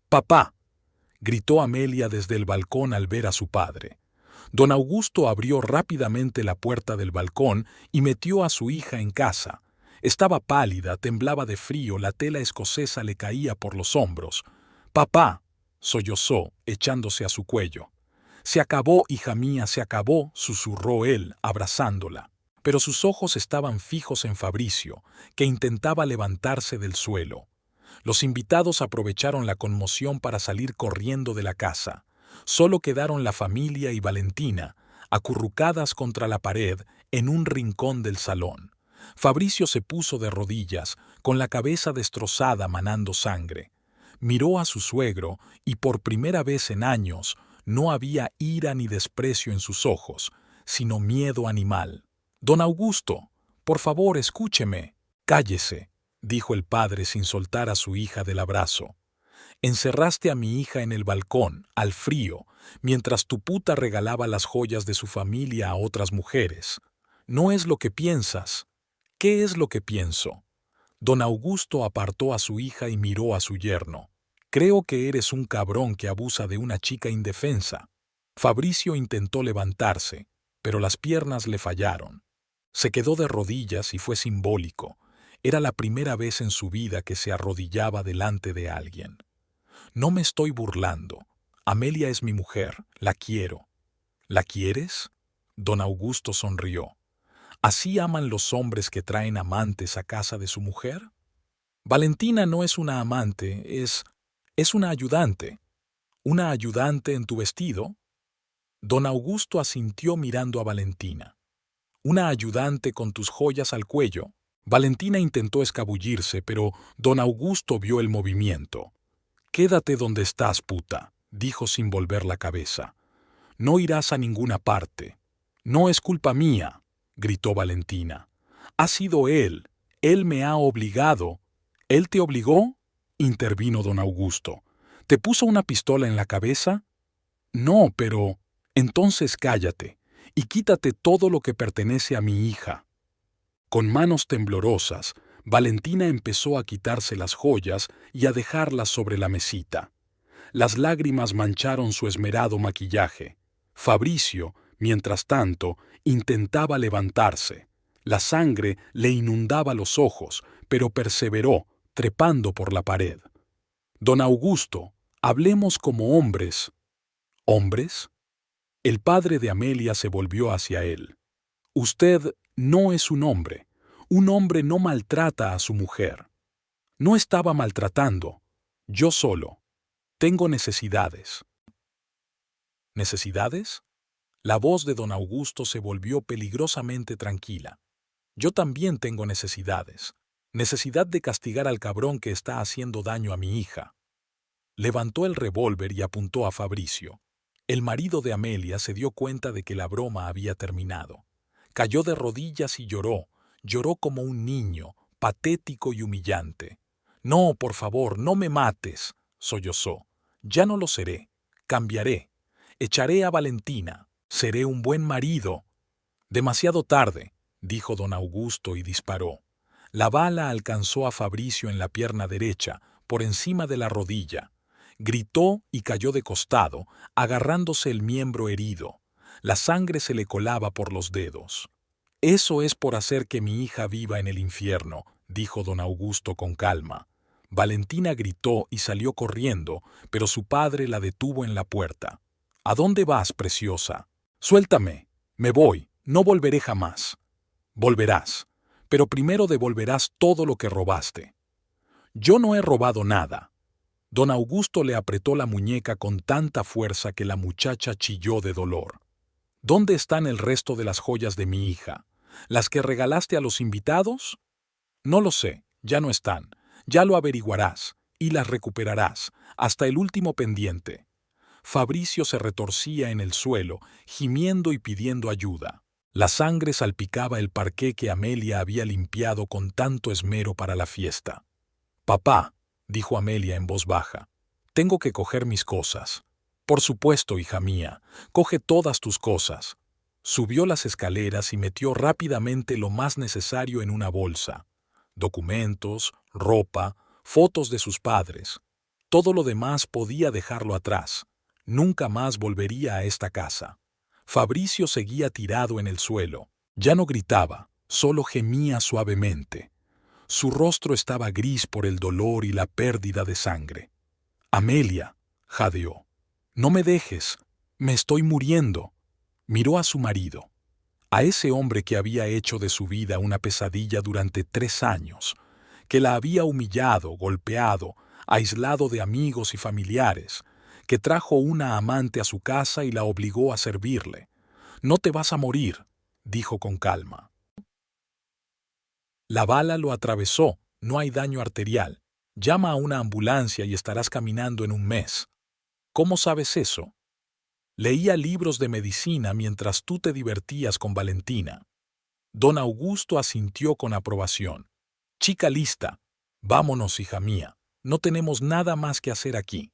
«¡Papá!», gritó Amelia desde el balcón al ver a su padre. Don Augusto abrió rápidamente la puerta del balcón y metió a su hija en casa. Estaba pálida, temblaba de frío, la tela escocesa le caía por los hombros. «¡Papá!», sollozó, echándose a su cuello. «Se acabó, hija mía, se acabó», susurró él, abrazándola. Pero sus ojos estaban fijos en Fabricio, que intentaba levantarse del suelo. Los invitados aprovecharon la conmoción para salir corriendo de la casa. Solo quedaron la familia y Valentina, acurrucadas contra la pared en un rincón del salón. Fabricio se puso de rodillas, con la cabeza destrozada manando sangre. Miró a su suegro y por primera vez en años no había ira ni desprecio en sus ojos, sino miedo animal. «Don Augusto, por favor, escúcheme». «Cállese», dijo el padre sin soltar a su hija del abrazo. «Encerraste a mi hija en el balcón, al frío, mientras tu puta regalaba las joyas de su familia a otras mujeres. No es lo que piensas». «¿Qué es lo que pienso?». Don Augusto apartó a su hija y miró a su yerno. «Creo que eres un cabrón que abusa de una chica indefensa». Fabricio intentó levantarse, pero las piernas le fallaron. Se quedó de rodillas y fue simbólico. Era la primera vez en su vida que se arrodillaba delante de alguien. «No me estoy burlando. Amelia es mi mujer, la quiero». «¿La quieres?». Don Augusto sonrió. ¿Así aman los hombres que traen amantes a casa de su mujer? Valentina no es una amante, es una ayudante. ¿Una ayudante en tu vestido? Don Augusto asintió mirando a Valentina. ¿Una ayudante con tus joyas al cuello? Valentina intentó escabullirse, pero don Augusto vio el movimiento. «Quédate donde estás, puta», dijo sin volver la cabeza. «No irás a ninguna parte». «No es culpa mía», gritó Valentina. «Ha sido él. Él me ha obligado». «¿Él te obligó?», intervino don Augusto. «¿Te puso una pistola en la cabeza?». «No, pero...». «Entonces cállate y quítate todo lo que pertenece a mi hija». Con manos temblorosas, Valentina empezó a quitarse las joyas y a dejarlas sobre la mesita. Las lágrimas mancharon su esmerado maquillaje. Fabricio, mientras tanto, intentaba levantarse. La sangre le inundaba los ojos, pero perseveró, trepando por la pared. Don Augusto, hablemos como hombres. ¿Hombres? El padre de Amelia se volvió hacia él. Usted no es un hombre. Un hombre no maltrata a su mujer. No estaba maltratando. Yo solo. Tengo necesidades. ¿Necesidades? La voz de don Augusto se volvió peligrosamente tranquila. Yo también tengo necesidades. Necesidad de castigar al cabrón que está haciendo daño a mi hija. Levantó el revólver y apuntó a Fabricio. El marido de Amelia se dio cuenta de que la broma había terminado. Cayó de rodillas y lloró. Lloró como un niño, patético y humillante. «No, por favor, no me mates», sollozó. «Ya no lo seré. Cambiaré. Echaré a Valentina. Seré un buen marido». «Demasiado tarde», dijo don Augusto y disparó. La bala alcanzó a Fabricio en la pierna derecha, por encima de la rodilla. Gritó y cayó de costado, agarrándose el miembro herido. La sangre se le colaba por los dedos. «Eso es por hacer que mi hija viva en el infierno», dijo don Augusto con calma. Valentina gritó y salió corriendo, pero su padre la detuvo en la puerta. «¿A dónde vas, preciosa? Suéltame. Me voy. No volveré jamás». «Volverás. Pero primero devolverás todo lo que robaste». «Yo no he robado nada». Don Augusto le apretó la muñeca con tanta fuerza que la muchacha chilló de dolor. «¿Dónde están el resto de las joyas de mi hija? ¿Las que regalaste a los invitados?» «No lo sé, ya no están. Ya lo averiguarás, y las recuperarás, hasta el último pendiente». Fabricio se retorcía en el suelo, gimiendo y pidiendo ayuda. La sangre salpicaba el parqué que Amelia había limpiado con tanto esmero para la fiesta. «Papá», dijo Amelia en voz baja, «tengo que coger mis cosas». «Por supuesto, hija mía, coge todas tus cosas». Subió las escaleras y metió rápidamente lo más necesario en una bolsa. Documentos, ropa, fotos de sus padres. Todo lo demás podía dejarlo atrás. Nunca más volvería a esta casa. Fabricio seguía tirado en el suelo. Ya no gritaba, solo gemía suavemente. Su rostro estaba gris por el dolor y la pérdida de sangre. «Amelia», jadeó, «no me dejes, me estoy muriendo». Miró a su marido, a ese hombre que había hecho de su vida una pesadilla durante 3 años, que la había humillado, golpeado, aislado de amigos y familiares, que trajo una amante a su casa y la obligó a servirle. «No te vas a morir», dijo con calma. «La bala lo atravesó, no hay daño arterial. Llama a una ambulancia y estarás caminando en un mes». «¿Cómo sabes eso?» «Leía libros de medicina mientras tú te divertías con Valentina». Don Augusto asintió con aprobación. «Chica lista. Vámonos, hija mía. No tenemos nada más que hacer aquí».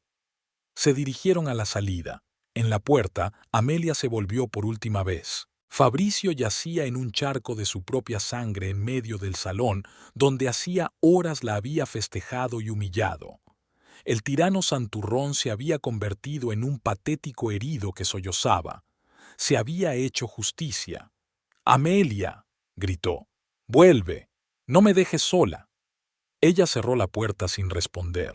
Se dirigieron a la salida. En la puerta, Amelia se volvió por última vez. Fabricio yacía en un charco de su propia sangre en medio del salón, donde hacía horas la había festejado y humillado. El tirano santurrón se había convertido en un patético herido que sollozaba. Se había hecho justicia. «Amelia», gritó, «vuelve, no me dejes sola». Ella cerró la puerta sin responder.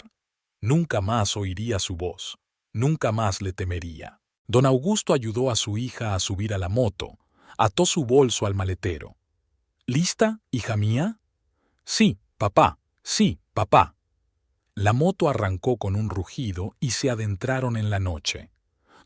Nunca más oiría su voz. Nunca más le temería. Don Augusto ayudó a su hija a subir a la moto. Ató su bolso al maletero. «¿Lista, hija mía?» «Sí, papá, sí, papá». La moto arrancó con un rugido y se adentraron en la noche.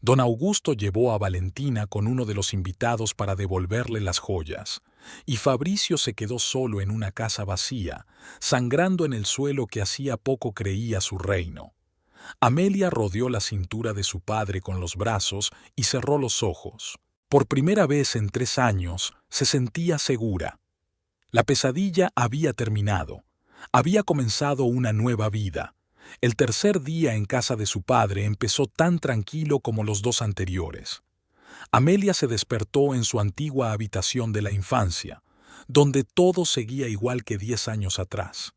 Don Augusto llevó a Valentina con uno de los invitados para devolverle las joyas, y Fabricio se quedó solo en una casa vacía, sangrando en el suelo que hacía poco creía su reino. Amelia rodeó la cintura de su padre con los brazos y cerró los ojos. Por primera vez en 3 años se sentía segura. La pesadilla había terminado. Había comenzado una nueva vida. El tercer día en casa de su padre empezó tan tranquilo como los 2 anteriores. Amelia se despertó en su antigua habitación de la infancia. donde todo seguía igual que 10 años atrás.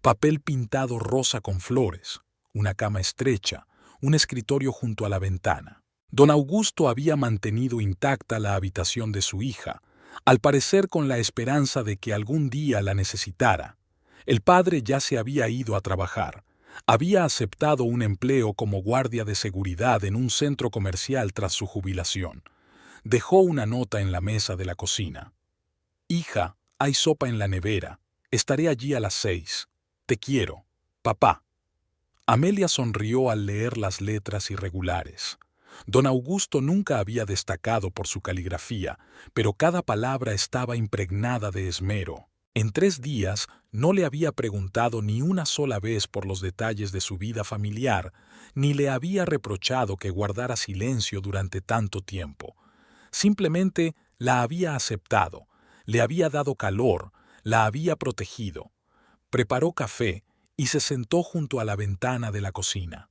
Papel pintado rosa con flores, una cama estrecha, un escritorio junto a la ventana. Don Augusto había mantenido intacta la habitación de su hija, al parecer con la esperanza de que algún día la necesitara. El padre ya se había ido a trabajar. Había aceptado un empleo como guardia de seguridad en un centro comercial tras su jubilación. Dejó una nota en la mesa de la cocina. «Hija, hay sopa en la nevera. Estaré allí a las 6. Te quiero, papá». Amelia sonrió al leer las letras irregulares. Don Augusto nunca había destacado por su caligrafía, pero cada palabra estaba impregnada de esmero. En 3 días no le había preguntado ni una sola vez por los detalles de su vida familiar, ni le había reprochado que guardara silencio durante tanto tiempo. Simplemente la había aceptado, le había dado calor, la había protegido. Preparó café y se sentó junto a la ventana de la cocina.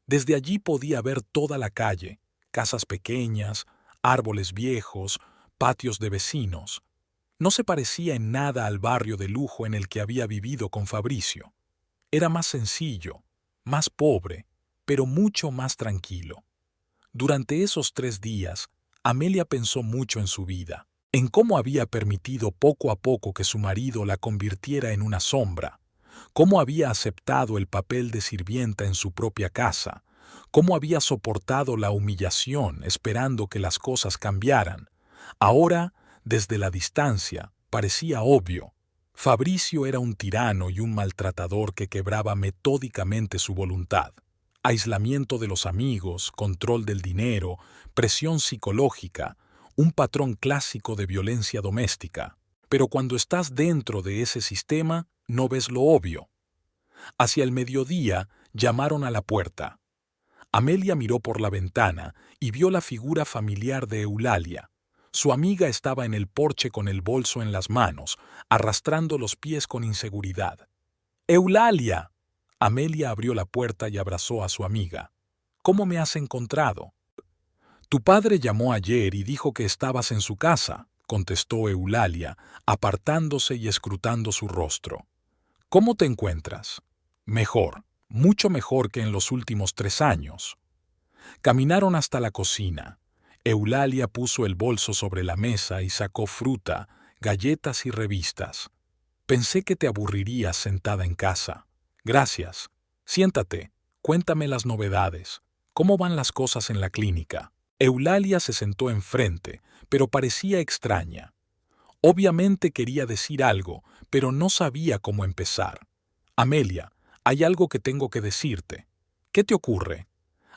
Desde allí podía ver toda la calle, casas pequeñas, árboles viejos, patios de vecinos. No se parecía en nada al barrio de lujo en el que había vivido con Fabricio. Era más sencillo, más pobre, pero mucho más tranquilo. Durante esos 3 días, Amelia pensó mucho en su vida, en cómo había permitido poco a poco que su marido la convirtiera en una sombra, cómo había aceptado el papel de sirvienta en su propia casa, cómo había soportado la humillación esperando que las cosas cambiaran. Ahora, desde la distancia, parecía obvio. Fabricio era un tirano y un maltratador que quebraba metódicamente su voluntad. Aislamiento de los amigos, control del dinero, presión psicológica, un patrón clásico de violencia doméstica. Pero cuando estás dentro de ese sistema, no ves lo obvio. Hacia el mediodía llamaron a la puerta. Amelia miró por la ventana y vio la figura familiar de Eulalia. Su amiga estaba en el porche con el bolso en las manos, arrastrando los pies con inseguridad. ¡Eulalia! Amelia abrió la puerta y abrazó a su amiga. «¿Cómo me has encontrado?» «Tu padre llamó ayer y dijo que estabas en su casa», contestó Eulalia, apartándose y escrutando su rostro. «¿Cómo te encuentras?» «Mejor, mucho mejor que en los últimos 3 años». Caminaron hasta la cocina. Eulalia puso el bolso sobre la mesa y sacó fruta, galletas y revistas. «Pensé que te aburrirías sentada en casa». «Gracias. Siéntate. Cuéntame las novedades. ¿Cómo van las cosas en la clínica?» Eulalia se sentó enfrente, pero parecía extraña. Obviamente quería decir algo, pero no sabía cómo empezar. «Amelia, hay algo que tengo que decirte». «¿Qué te ocurre?»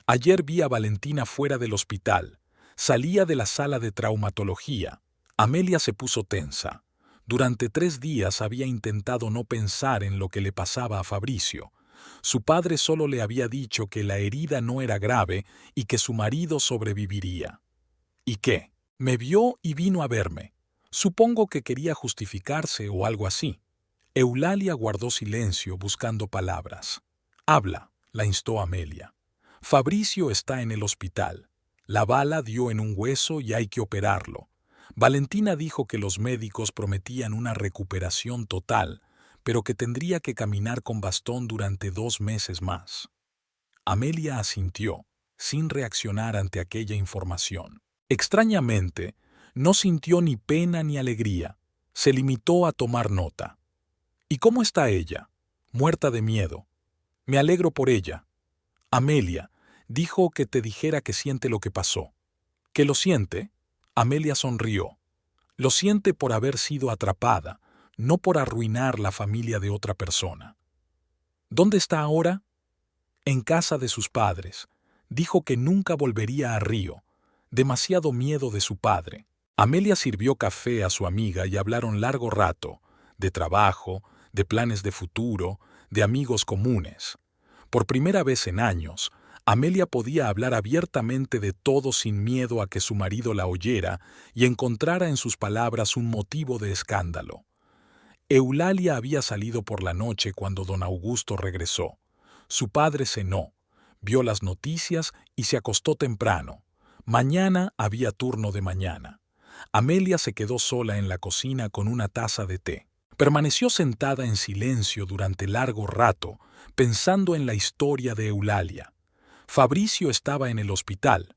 «Ayer vi a Valentina fuera del hospital. Salía de la sala de traumatología». Amelia se puso tensa. Durante 3 días había intentado no pensar en lo que le pasaba a Fabricio. Su padre solo le había dicho que la herida no era grave y que su marido sobreviviría. ¿Y qué? Me vio y vino a verme. Supongo que quería justificarse o algo así. Eulalia guardó silencio buscando palabras. «Habla», la instó Amelia. «Fabricio está en el hospital. La bala dio en un hueso y hay que operarlo. Valentina dijo que los médicos prometían una recuperación total, pero que tendría que caminar con bastón durante 2 meses más». Amelia asintió, sin reaccionar ante aquella información. Extrañamente, no sintió ni pena ni alegría. Se limitó a tomar nota. «¿Y cómo está ella?» «Muerta de miedo». «Me alegro por ella». «Amelia, dijo que te dijera que siente lo que pasó». «¿Que lo siente?» Amelia sonrió. «Lo siente por haber sido atrapada, no por arruinar la familia de otra persona». «¿Dónde está ahora?» «En casa de sus padres. Dijo que nunca volvería a Río. Demasiado miedo de su padre». Amelia sirvió café a su amiga y hablaron largo rato, de trabajo, de planes de futuro, de amigos comunes. Por primera vez en años, Amelia podía hablar abiertamente de todo sin miedo a que su marido la oyera y encontrara en sus palabras un motivo de escándalo. Eulalia había salido por la noche cuando don Augusto regresó. Su padre cenó, vio las noticias y se acostó temprano. Mañana había turno de mañana. Amelia se quedó sola en la cocina con una taza de té. Permaneció sentada en silencio durante largo rato, pensando en la historia de Eulalia. Fabricio estaba en el hospital.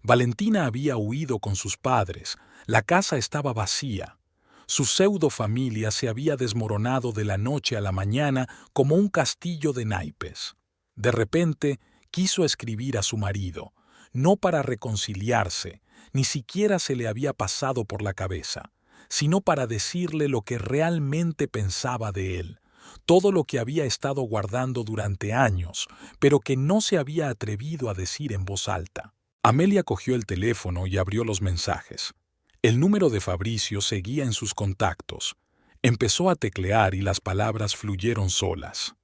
Valentina había huido con sus padres. La casa estaba vacía. Su pseudo familia se había desmoronado de la noche a la mañana como un castillo de naipes. De repente, quiso escribir a su marido, no para reconciliarse, ni siquiera se le había pasado por la cabeza, sino para decirle lo que realmente pensaba de él, todo lo que había estado guardando durante años, pero que no se había atrevido a decir en voz alta. Amelia cogió el teléfono y abrió los mensajes. El número de Fabricio seguía en sus contactos. Empezó a teclear y las palabras fluyeron solas.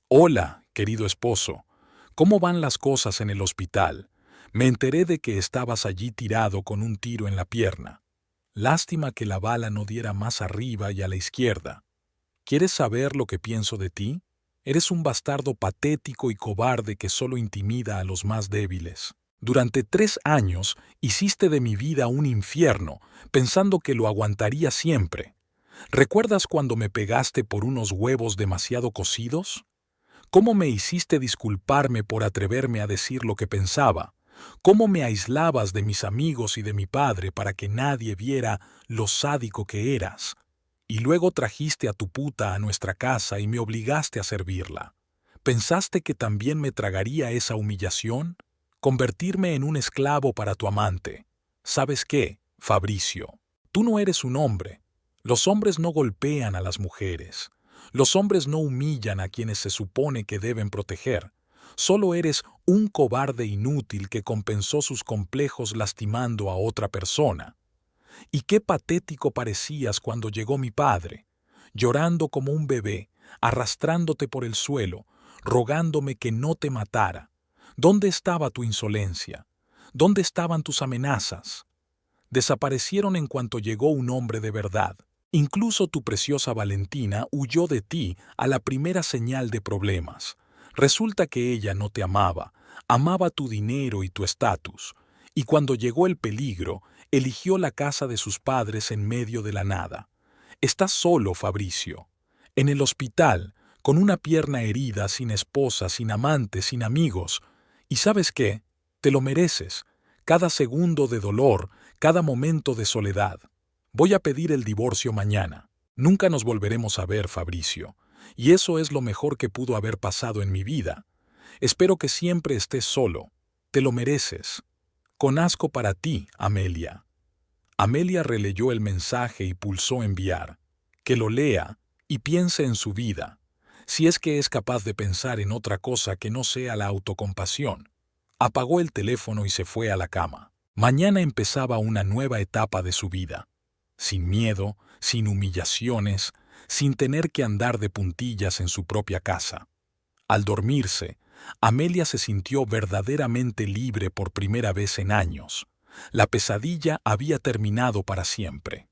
«Hola, querido esposo. ¿Cómo van las cosas en el hospital? Me enteré de que estabas allí tirado con un tiro en la pierna. Lástima que la bala no diera más arriba y a la izquierda. ¿Quieres saber lo que pienso de ti? Eres un bastardo patético y cobarde que solo intimida a los más débiles. Durante 3 años hiciste de mi vida un infierno, pensando que lo aguantaría siempre. ¿Recuerdas cuando me pegaste por unos huevos demasiado cocidos? ¿Cómo me hiciste disculparme por atreverme a decir lo que pensaba? ¿Cómo me aislabas de mis amigos y de mi padre para que nadie viera lo sádico que eras? Y luego trajiste a tu puta a nuestra casa y me obligaste a servirla. ¿Pensaste que también me tragaría esa humillación? Convertirme en un esclavo para tu amante. ¿Sabes qué, Fabricio? Tú no eres un hombre. Los hombres no golpean a las mujeres. Los hombres no humillan a quienes se supone que deben proteger. Solo eres un cobarde inútil que compensó sus complejos lastimando a otra persona. Y qué patético parecías cuando llegó mi padre, llorando como un bebé, arrastrándote por el suelo, rogándome que no te matara. ¿Dónde estaba tu insolencia? ¿Dónde estaban tus amenazas? Desaparecieron en cuanto llegó un hombre de verdad. Incluso tu preciosa Valentina huyó de ti a la primera señal de problemas. Resulta que ella no te amaba, amaba tu dinero y tu estatus, y cuando llegó el peligro, eligió la casa de sus padres en medio de la nada. Estás solo, Fabricio. En el hospital, con una pierna herida, sin esposa, sin amante, sin amigos. ¿Y sabes qué? Te lo mereces. Cada segundo de dolor, cada momento de soledad. Voy a pedir el divorcio mañana. Nunca nos volveremos a ver, Fabricio. Y eso es lo mejor que pudo haber pasado en mi vida. Espero que siempre estés solo. Te lo mereces. Con asco para ti, Amelia». Amelia releyó el mensaje y pulsó enviar. Que lo lea y piense en su vida, si es que es capaz de pensar en otra cosa que no sea la autocompasión. Apagó el teléfono y se fue a la cama. Mañana empezaba una nueva etapa de su vida. Sin miedo, sin humillaciones, sin tener que andar de puntillas en su propia casa. Al dormirse, Amelia se sintió verdaderamente libre por primera vez en años. La pesadilla había terminado para siempre.